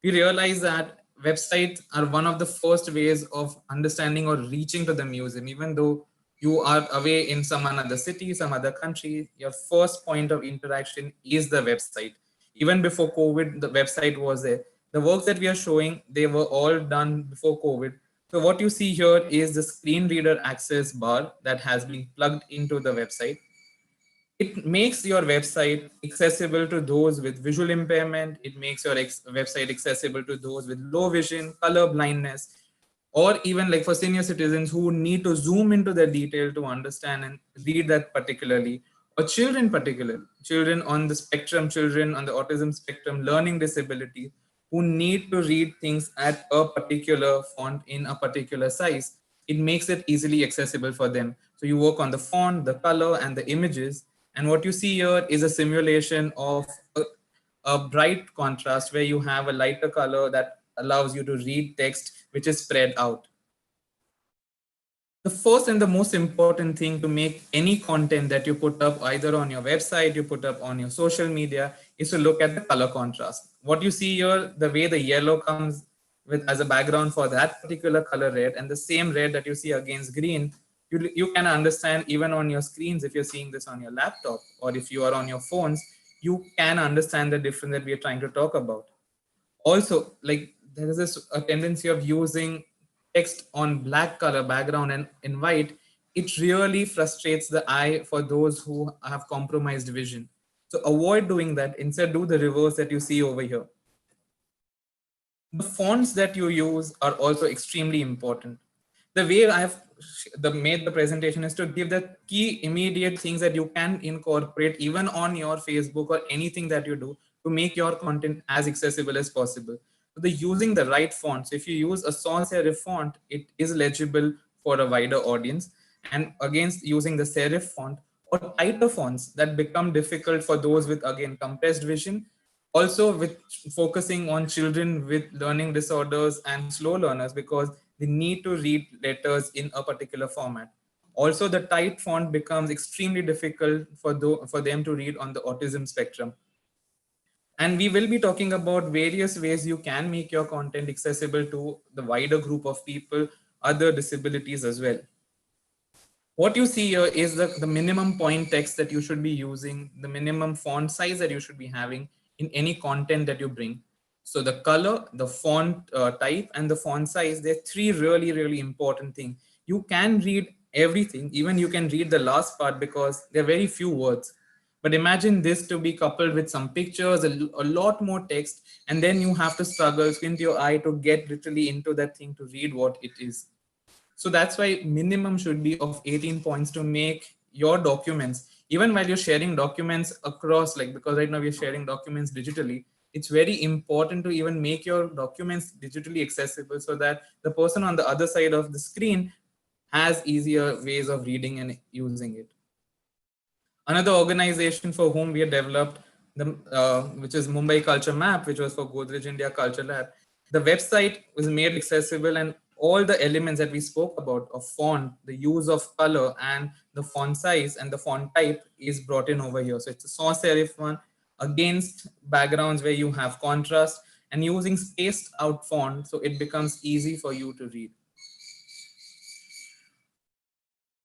F: We realize that websites are one of the first ways of understanding or reaching to the museum. Even though you are away in some another city, some other country, your first point of interaction is the website. Even before COVID, the website was there. The works that we are showing, they were all done before COVID. So what you see here is the screen reader access bar that has been plugged into the website. It makes your website accessible to those with visual impairment. It makes your website accessible to those with low vision, color blindness, or even like for senior citizens who need to zoom into the detail to understand and read that particularly, or children particularly, children on the spectrum, children on the autism spectrum, learning disability, who need to read things at a particular font in a particular size. It makes it easily accessible for them. So you work on the font, the color, and the images. And what you see here is a simulation of a bright contrast where you have a lighter color that allows you to read text which is spread out. The first and the most important thing to make any content that you put up either on your website, you put up on your social media, is to look at the color contrast. What you see here, the way the yellow comes with as a background for that particular color red, and the same red that you see against green, you can understand even on your screens. If you're seeing this on your laptop or if you are on your phones, you can understand the difference that we are trying to talk about. Also, like, there is this a tendency of using text on black color background and in white. It really frustrates the eye for those who have compromised vision. So avoid doing that. Instead, do the reverse that you see over here. The fonts that you use are also extremely important. The way I have made the presentation is to give the key immediate things that you can incorporate even on your Facebook or anything that you do to make your content as accessible as possible. So the using the right fonts. If you use a sans serif font, it is legible for a wider audience. And against using the serif font or tighter fonts that become difficult for those with, again, compressed vision, also with focusing on children with learning disorders and slow learners, because they need to read letters in a particular format. Also, the tight font becomes extremely difficult for them to read on the autism spectrum. And we will be talking about various ways you can make your content accessible to the wider group of people, other disabilities as well. What you see here is the minimum point text that you should be using, the minimum font size that you should be having in any content that you bring. So the color, the font type, and the font size, they're three really, really important things. You can read everything, even you can read the last part because there are very few words. But imagine this to be coupled with some pictures, a lot more text, and then you have to struggle, squint your eye to get literally into that thing to read what it is. So that's why minimum should be of 18 points to make your documents, even while you're sharing documents across, like, because right now we're sharing documents digitally, it's very important to even make your documents digitally accessible so that the person on the other side of the screen has easier ways of reading and using it. Another organization for whom we have developed which is Mumbai Culture Map, which was for Godrej India Culture Lab. The website was made accessible, and all the elements that we spoke about of font, the use of color, and the font size and the font type is brought in over here. So it's a sans serif one against backgrounds where you have contrast and using spaced out font, so it becomes easy for you to read.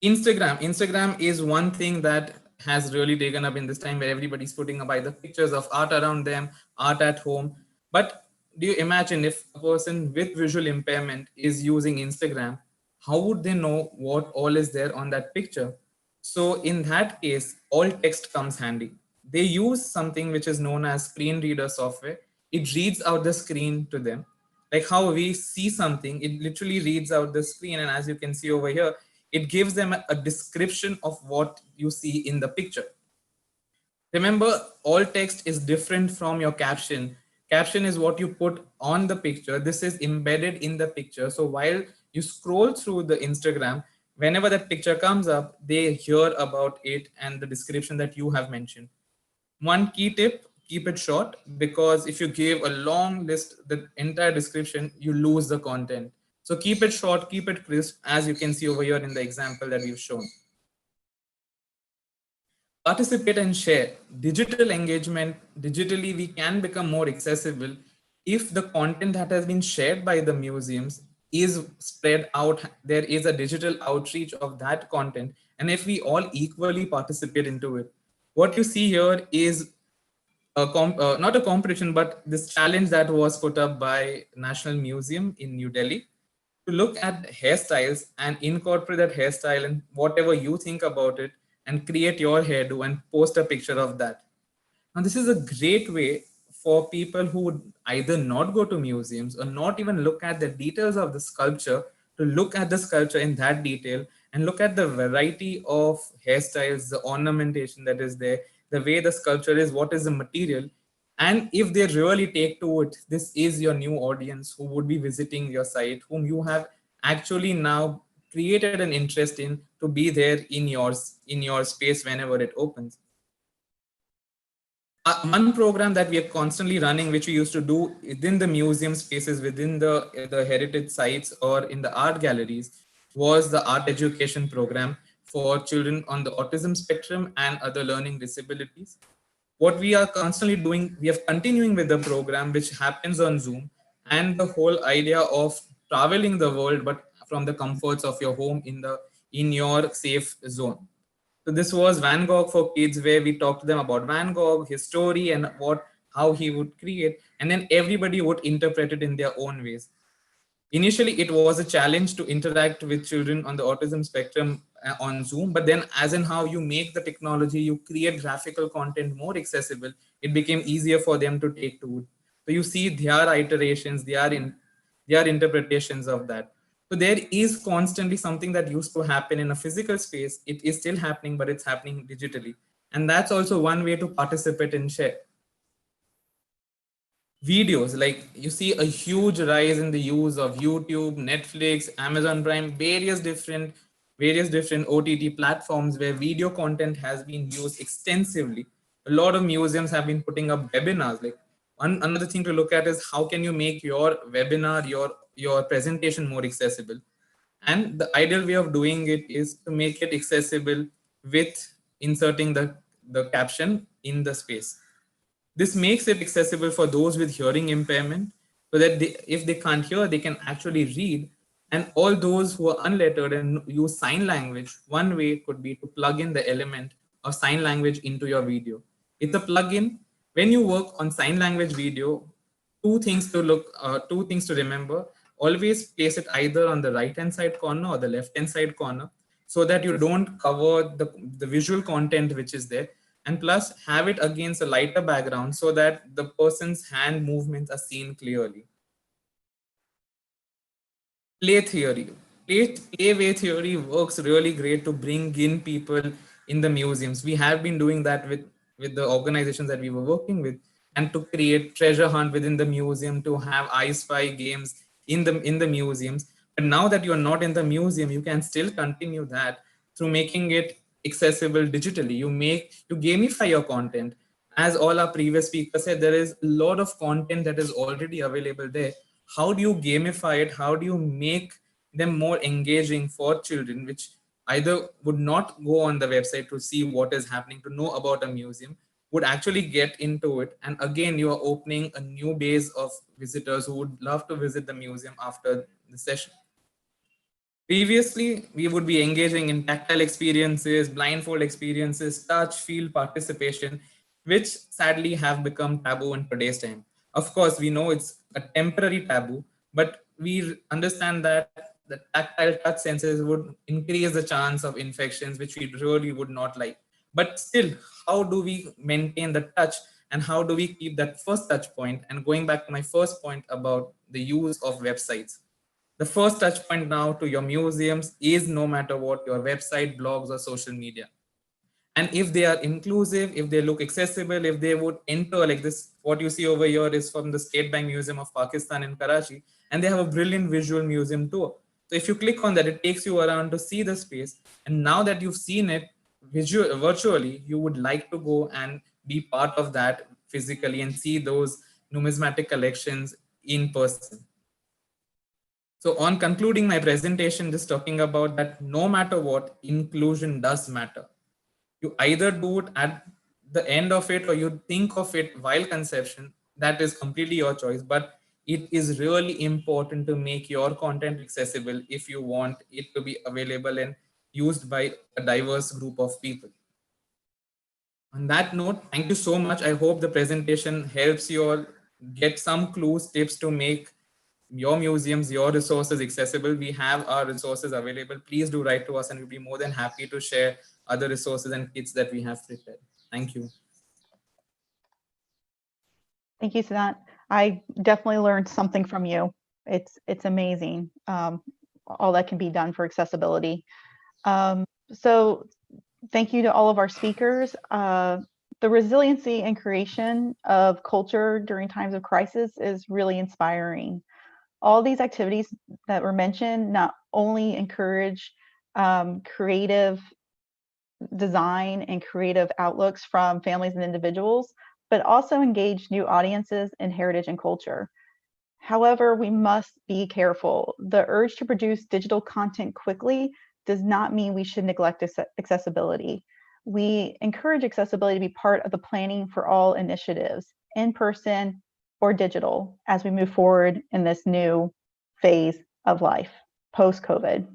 F: Instagram is one thing that has really taken up in this time, where everybody's putting up either pictures of art around them, art at home. But do you imagine if a person with visual impairment is using Instagram, how would they know what all is there on that picture? So in that case, all text comes handy. They use something which is known as screen reader software. It reads out the screen to them. Like how we see something, it literally reads out the screen. And as you can see over here, it gives them a description of what you see in the picture. Remember, all text is different from your caption. Caption is what you put on the picture. This is embedded in the picture. So while you scroll through the Instagram, whenever that picture comes up, they hear about it and the description that you have mentioned. One key tip, keep it short, because if you give a long list, the entire description, you lose the content. So keep it short, keep it crisp, as you can see over here in the example that we've shown. Participate and share. Digital engagement, digitally, we can become more accessible if the content that has been shared by the museums is spread out. There is a digital outreach of that content, and if we all equally participate into it. What you see here is not a competition, but this challenge that was put up by National Museum in New Delhi to look at hairstyles and incorporate that hairstyle and whatever you think about it and create your hairdo and post a picture of that. Now, this is a great way for people who would either not go to museums or not even look at the details of the sculpture to look at the sculpture in that detail and look at the variety of hairstyles, the ornamentation that is there, the way the sculpture is, what is the material. And if they really take to it, this is your new audience who would be visiting your site, whom you have actually now created an interest in to be there in your space whenever it opens. One program that we are constantly running, which we used to do within the museum spaces, within the heritage sites or in the art galleries, was the art education program for children on the autism spectrum and other learning disabilities. What we are constantly doing, we are continuing with the program, which happens on Zoom, and the whole idea of traveling the world, but from the comforts of your home in your safe zone. So this was Van Gogh for Kids, where we talked to them about Van Gogh, his story, and how he would create, and then everybody would interpret it in their own ways. Initially, it was a challenge to interact with children on the autism spectrum on Zoom, but then as in how you make the technology, you create graphical content more accessible, it became easier for them to take to it. So you see their iterations, their interpretations of that. So there is constantly something that used to happen in a physical space. It is still happening, but it's happening digitally. And that's also one way to participate and share. Videos, like you see a huge rise in the use of YouTube, Netflix, Amazon Prime, various different OTT platforms where video content has been used extensively. A lot of museums have been putting up webinars. Like another thing to look at is how can you make your webinar, your presentation more accessible. And the ideal way of doing it is to make it accessible with inserting the caption in the space. This makes it accessible for those with hearing impairment so that if they can't hear, they can actually read. And all those who are unlettered and use sign language, one way could be to plug in the element of sign language into your video. It's a plugin. When you work on sign language video, two things to remember. Always place it either on the right hand side corner or the left hand side corner, so that you don't cover the visual content which is there. And plus, have it against a lighter background so that the person's hand movements are seen clearly. Play theory. Playway theory works really great to bring in people in the museums. We have been doing that with the organizations that we were working with, and to create treasure hunt within the museum, to have I Spy games in the museums. But now that you're not in the museum, you can still continue that through making it accessible digitally. You gamify your content. As all our previous speakers said, there is a lot of content that is already available there. How do you gamify it? How do you make them more engaging for children, which either would not go on the website to see what is happening, to know about a museum, would actually get into it? And again, you are opening a new base of visitors who would love to visit the museum after the session. Previously, we would be engaging in tactile experiences, blindfold experiences, touch, feel, participation, which sadly have become taboo in today's time. Of course, we know it's a temporary taboo, but we understand that the tactile touch senses would increase the chance of infections, which we really would not like. But still, how do we maintain the touch, and how do we keep that first touch point? And going back to my first point about the use of websites, the first touch point now to your museums is, no matter what, your website, blogs, or social media. And if they are inclusive, if they look accessible, if they would enter like this, what you see over here is from the State Bank Museum of Pakistan in Karachi, and they have a brilliant visual museum tour. So if you click on that, it takes you around to see the space. And now that you've seen it virtually, you would like to go and be part of that physically and see those numismatic collections in person. So on concluding my presentation, just talking about that no matter what, inclusion does matter. You either do it at the end of it or you think of it while conception. That is completely your choice, but it is really important to make your content accessible if you want it to be available and used by a diverse group of people. On that note, thank you so much. I hope the presentation helps you all get some clues, tips to make your museums, your resources accessible. We have our resources available. Please do write to us and we'll be more than happy to share other resources and kits that we have prepared. Thank you.
B: Thank you, Siddhant. I definitely learned something from you. It's amazing, all that can be done for accessibility. So thank you to all of our speakers. The resiliency and creation of culture during times of crisis is really inspiring. All these activities that were mentioned not only encourage creative design and creative outlooks from families and individuals, but also engage new audiences in heritage and culture. However, we must be careful. The urge to produce digital content quickly does not mean we should neglect accessibility. We encourage accessibility to be part of the planning for all initiatives, in person or digital, as we move forward in this new phase of life, post-COVID.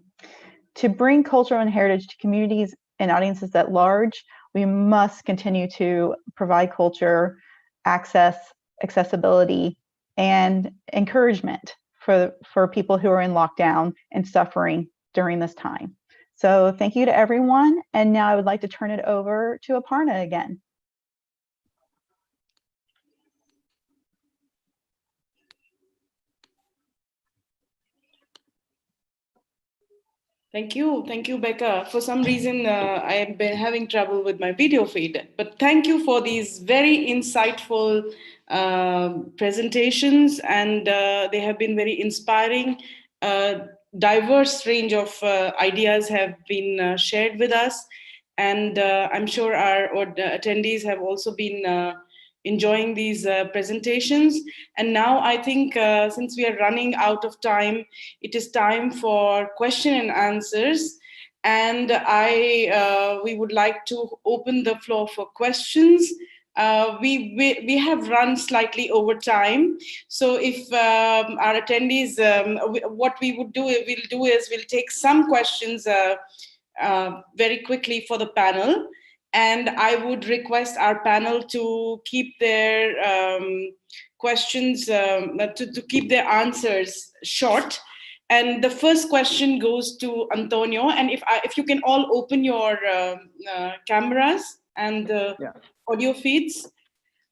B: To bring culture and heritage to communities and audiences at large, we must continue to provide culture, access, accessibility, and encouragement for people who are in lockdown and suffering during this time. So thank you to everyone. And now I would like to turn it over to Aparna again.
A: Thank you, Becca. For some reason, I have been having trouble with my video feed, but thank you for these very insightful presentations, and they have been very inspiring. Diverse range of ideas have been shared with us, and I'm sure our attendees have also been enjoying these presentations. And now I think since we are running out of time, it is time for question and answers. And we would like to open the floor for questions. we have run slightly over time. So if our attendees, what we would do, we'll take some questions very quickly for the panel. And I would request our panel to keep their questions, to keep their answers short. And the first question goes to Antonio. And if you can all open your cameras and the
C: Yeah.
A: audio feeds.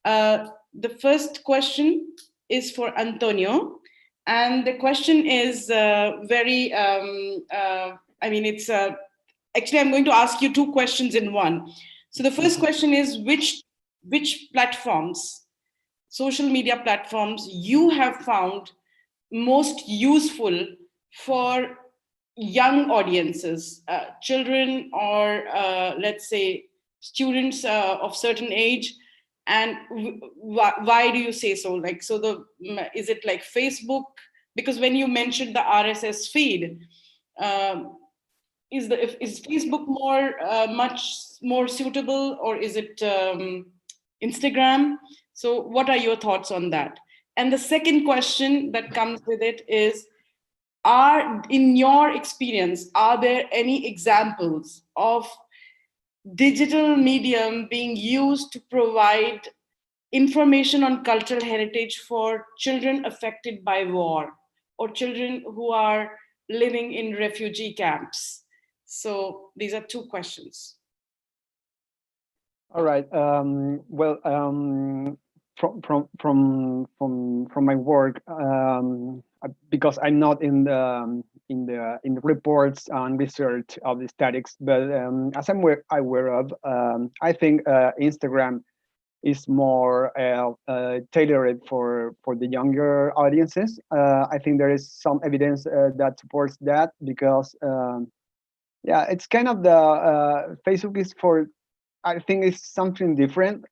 A: The first question is for Antonio. And the question is very, it's actually, I'm going to ask you two questions in one. So the first question is which platforms, social media platforms, you have found most useful for young audiences, children, or let's say students of certain age, and why do you say so? Like, so is it like Facebook? Because when you mentioned the RSS feed, um, is Facebook much more suitable, or is it Instagram? So what are your thoughts on that? And the second question that comes with it is, in your experience, are there any examples of digital medium being used to provide information on cultural heritage for children affected by war or children who are living in refugee camps? So these are two questions.
C: All right. Well, from my work, because I'm not in the reports and research of the statics, but as I'm aware of, I think Instagram is more tailored for the younger audiences. I think there is some evidence that supports that, because yeah, it's kind of the Facebook is for, I think it's something different.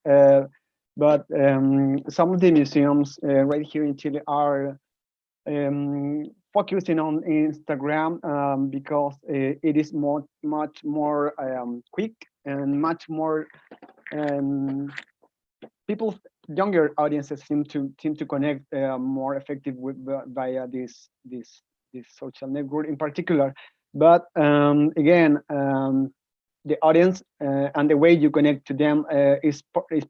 C: But some of the museums right here in Chile are focusing on Instagram, because it is much more quick and much more people, younger audiences seem to connect more effective with via this social network in particular. But again, the audience and the way you connect to them is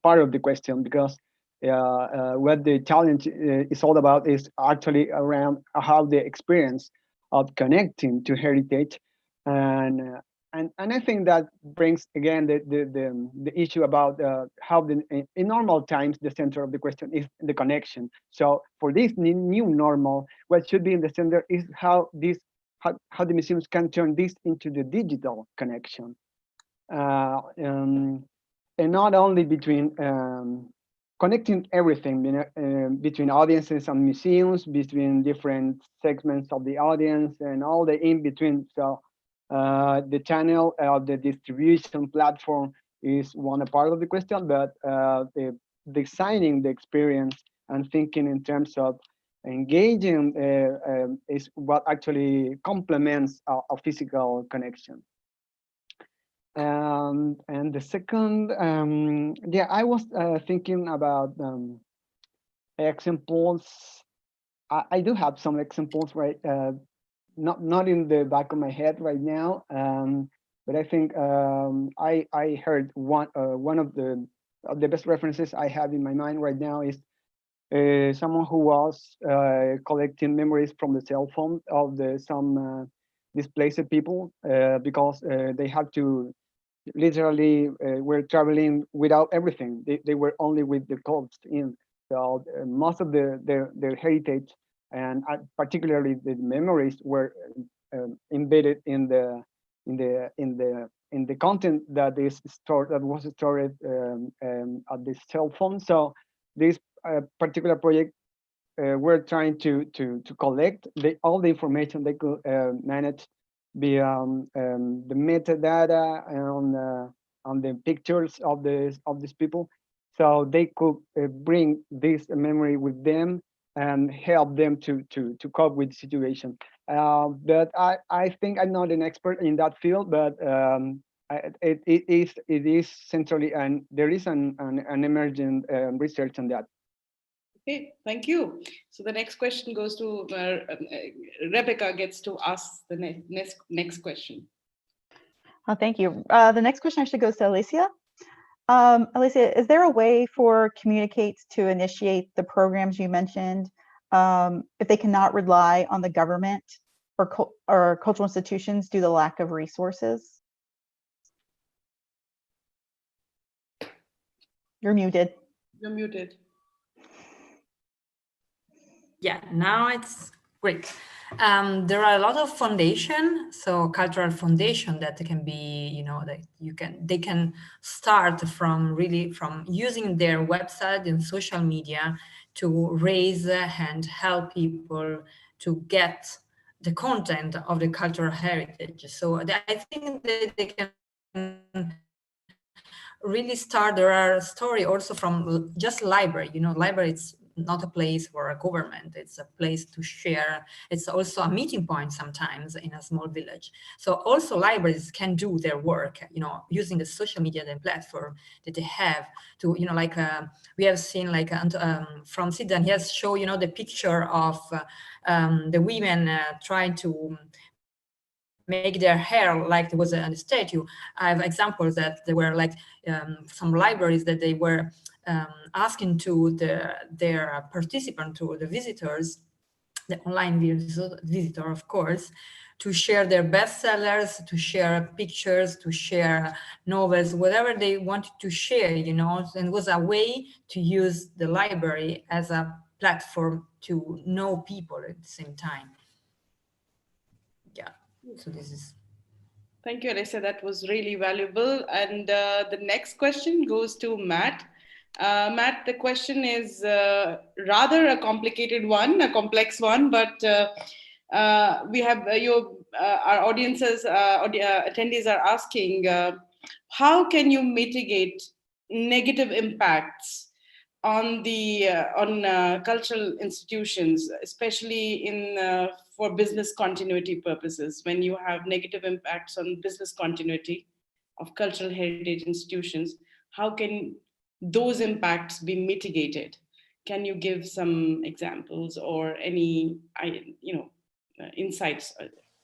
C: part of the question, because what the challenge is all about is actually around how the experience of connecting to heritage. And I think that brings again the issue about how in normal times the center of the question is the connection. So for this new normal, what should be in the center is how the museums can turn this into the digital connection, and not only between connecting everything, between audiences and museums, between different segments of the audience, and all the in between. So the channel of the distribution platform is one part of the question, but the designing the experience and thinking in terms of engaging is what actually complements a physical connection. And the second, yeah, I was thinking about examples. I do have some examples, right? Not in the back of my head right now, but I think I heard one of the best references I have in my mind right now is someone who was collecting memories from the cell phone of some displaced people, because they had to literally were traveling without everything. They were only with the clothes in. So most of their heritage, and particularly the memories, were embedded in the content that was stored at the cell phone. So this particular project we're trying to collect all the information they could manage, the metadata on the pictures of these people, so they could bring this memory with them and help them to cope with the situation. But I think I'm not an expert in that field, but it is centrally, and there is an emergent research on that.
A: Okay, thank you. So the next question goes to Rebecca gets to ask the next question.
B: Oh, thank you. The next question actually goes to Alicia. Alicia, is there a way for communicates to initiate the programs you mentioned if they cannot rely on the government or cultural institutions due to the lack of resources? You're muted.
A: You're muted.
D: Yeah, now it's great. There are a lot of foundation, so cultural foundation that can be, you know, that they can start from using their website and social media to raise and help people to get the content of the cultural heritage. So I think that they can really start. There are stories also from just library. You know, library it's not a place for a government. It's a place to share. It's also a meeting point sometimes in a small village. So also libraries can do their work, you know, using the social media and platform that they have to, you know, like we have seen like from Sidan, he has shown, you know, the picture of the women trying to make their hair like there was a statue. I have examples that there were like some libraries that they were asking to their participant, to the visitors, the online visitor, of course, to share their bestsellers, to share pictures, to share novels, whatever they wanted to share, you know, and it was a way to use the library as a platform to know people at the same time. Yeah, so this is.
A: Thank you, Alessia. That was really valuable. And the next question goes to Matt. Matt, the question is rather a complicated one, a complex one, but we have our audiences, attendees are asking, how can you mitigate negative impacts on the cultural institutions, especially in for business continuity purposes, when you have negative impacts on business continuity of cultural heritage institutions? How can those impacts be mitigated? Can you give some examples or any insights,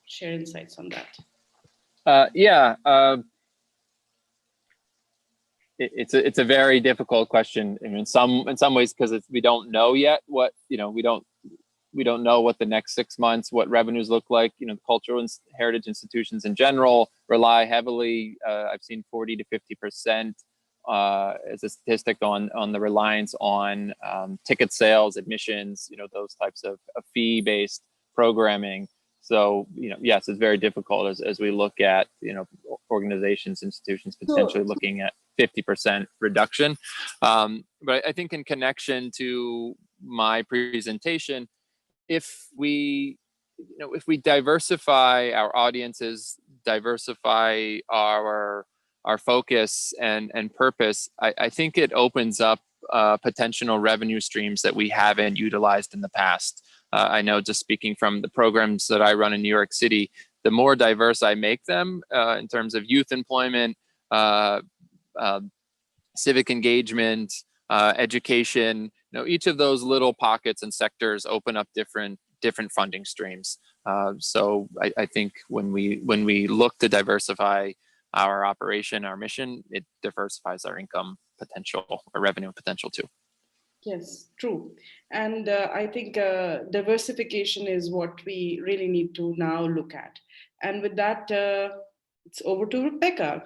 A: share insights on that?
E: It's a very difficult question. I mean, in some ways, because we don't know yet what, you know, we don't know what the next 6 months, what revenues look like. You know, cultural and heritage institutions in general rely heavily. I've seen 40 to 50% as a statistic on the reliance on ticket sales, admissions, you know, those types of fee-based programming. So, you know, yes, it's very difficult as we look at, you know, organizations, institutions potentially looking at 50% reduction. But I think in connection to my presentation, if we diversify our audiences, diversify our focus and purpose, I think it opens up potential revenue streams that we haven't utilized in the past. I know, just speaking from the programs that I run in New York City, the more diverse I make them in terms of youth employment, civic engagement, education, you know, each of those little pockets and sectors open up different funding streams. So I think when we look to diversify our operation, our mission, it diversifies our income potential or revenue potential too.
A: Yes, true. And I think diversification is what we really need to now look at. And with that, it's over to Rebecca.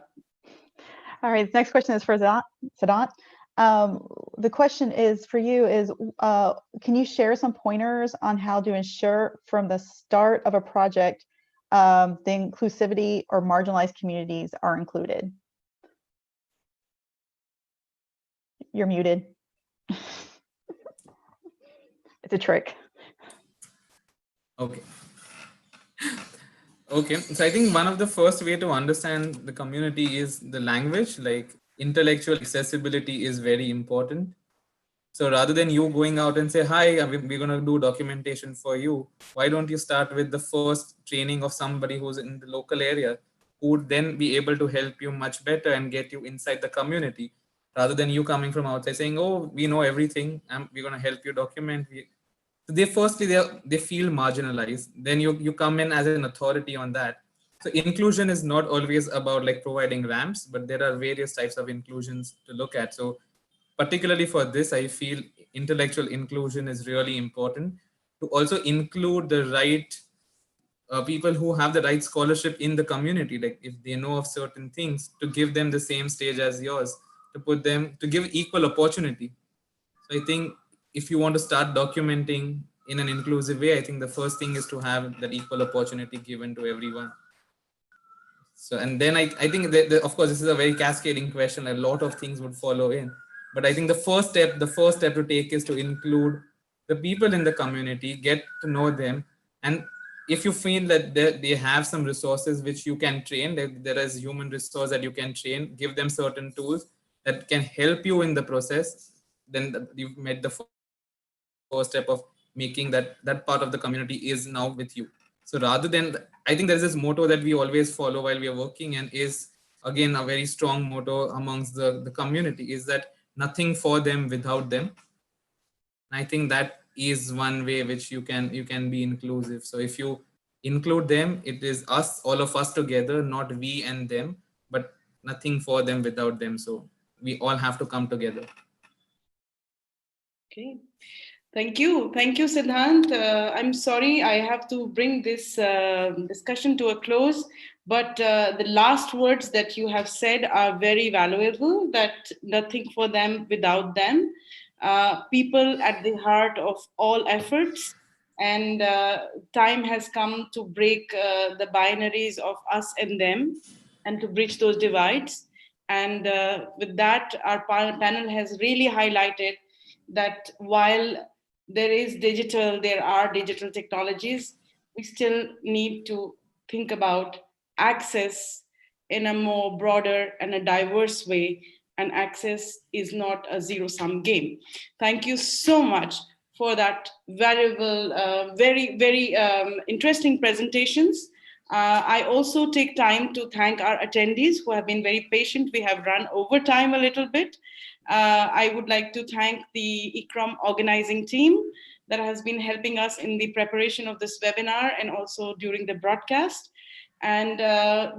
B: All right, the next question is for Siddhant. The question is for you is, can you share some pointers on how to ensure from the start of a project the inclusivity or marginalized communities are included? You're muted. It's a trick.
F: Okay. Okay, so I think one of the first way to understand the community is the language. Like, intellectual accessibility is very important. So rather than you going out and say, hi, we're going to do documentation for you, why don't you start with the first training of somebody who's in the local area, who would then be able to help you much better and get you inside the community, rather than you coming from outside saying, oh, we know everything, we're going to help you document. So they firstly, they feel marginalized. Then you come in as an authority on that. So inclusion is not always about like providing ramps, but there are various types of inclusions to look at. So particularly for this, I feel intellectual inclusion is really important, to also include the right people who have the right scholarship in the community. Like if they know of certain things, to give them the same stage as yours, to put them, to give equal opportunity. So I think if you want to start documenting in an inclusive way, I think the first thing is to have that equal opportunity given to everyone. So, and then I think that, of course, this is a very cascading question. A lot of things would follow in. But I think the first step to take is to include the people in the community, get to know them. And if you feel that they have some resources which you can train, that there is human resource that you can train, give them certain tools that can help you in the process, then you've made the first step of making that part of the community is now with you. So rather than, I think there's this motto that we always follow while we are working, and is again a very strong motto amongst the community, is that nothing for them without them. And I think that is one way which you can be inclusive. So if you include them, it is us, all of us together, not we and them, but nothing for them without them. So we all have to come together.
A: Okay. Thank you. Thank you, Siddhant. I'm sorry I have to bring this discussion to a close, but the last words that you have said are very valuable, that nothing for them without them. People at the heart of all efforts, and time has come to break the binaries of us and them and to bridge those divides. And with that, our panel has really highlighted that while there are digital technologies, we still need to think about access in a more broader and a diverse way, and access is not a zero-sum game. Thank you so much for that valuable, very interesting presentations. I also take time to thank our attendees who have been very patient. We have run over time a little bit. I would like to thank the ICROM organizing team that has been helping us in the preparation of this webinar and also during the broadcast. And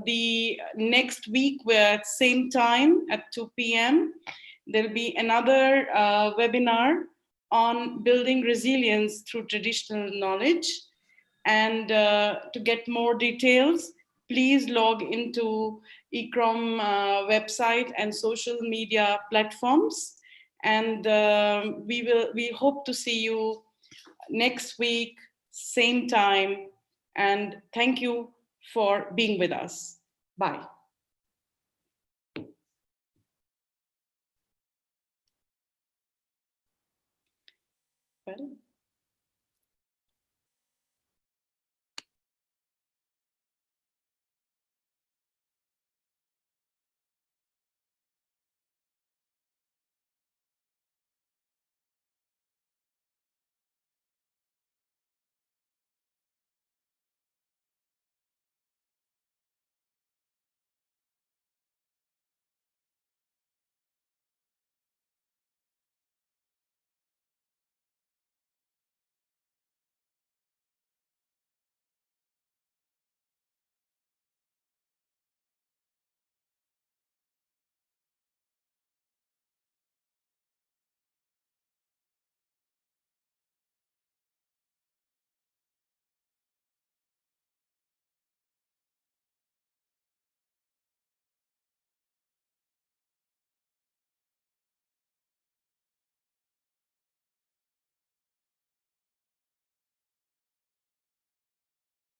A: the next week, we're at same time at 2 p.m. There'll be another webinar on building resilience through traditional knowledge. And to get more details, please log into ICROM website and social media platforms. And we hope to see you next week, same time. And thank you for being with us. Bye. Well.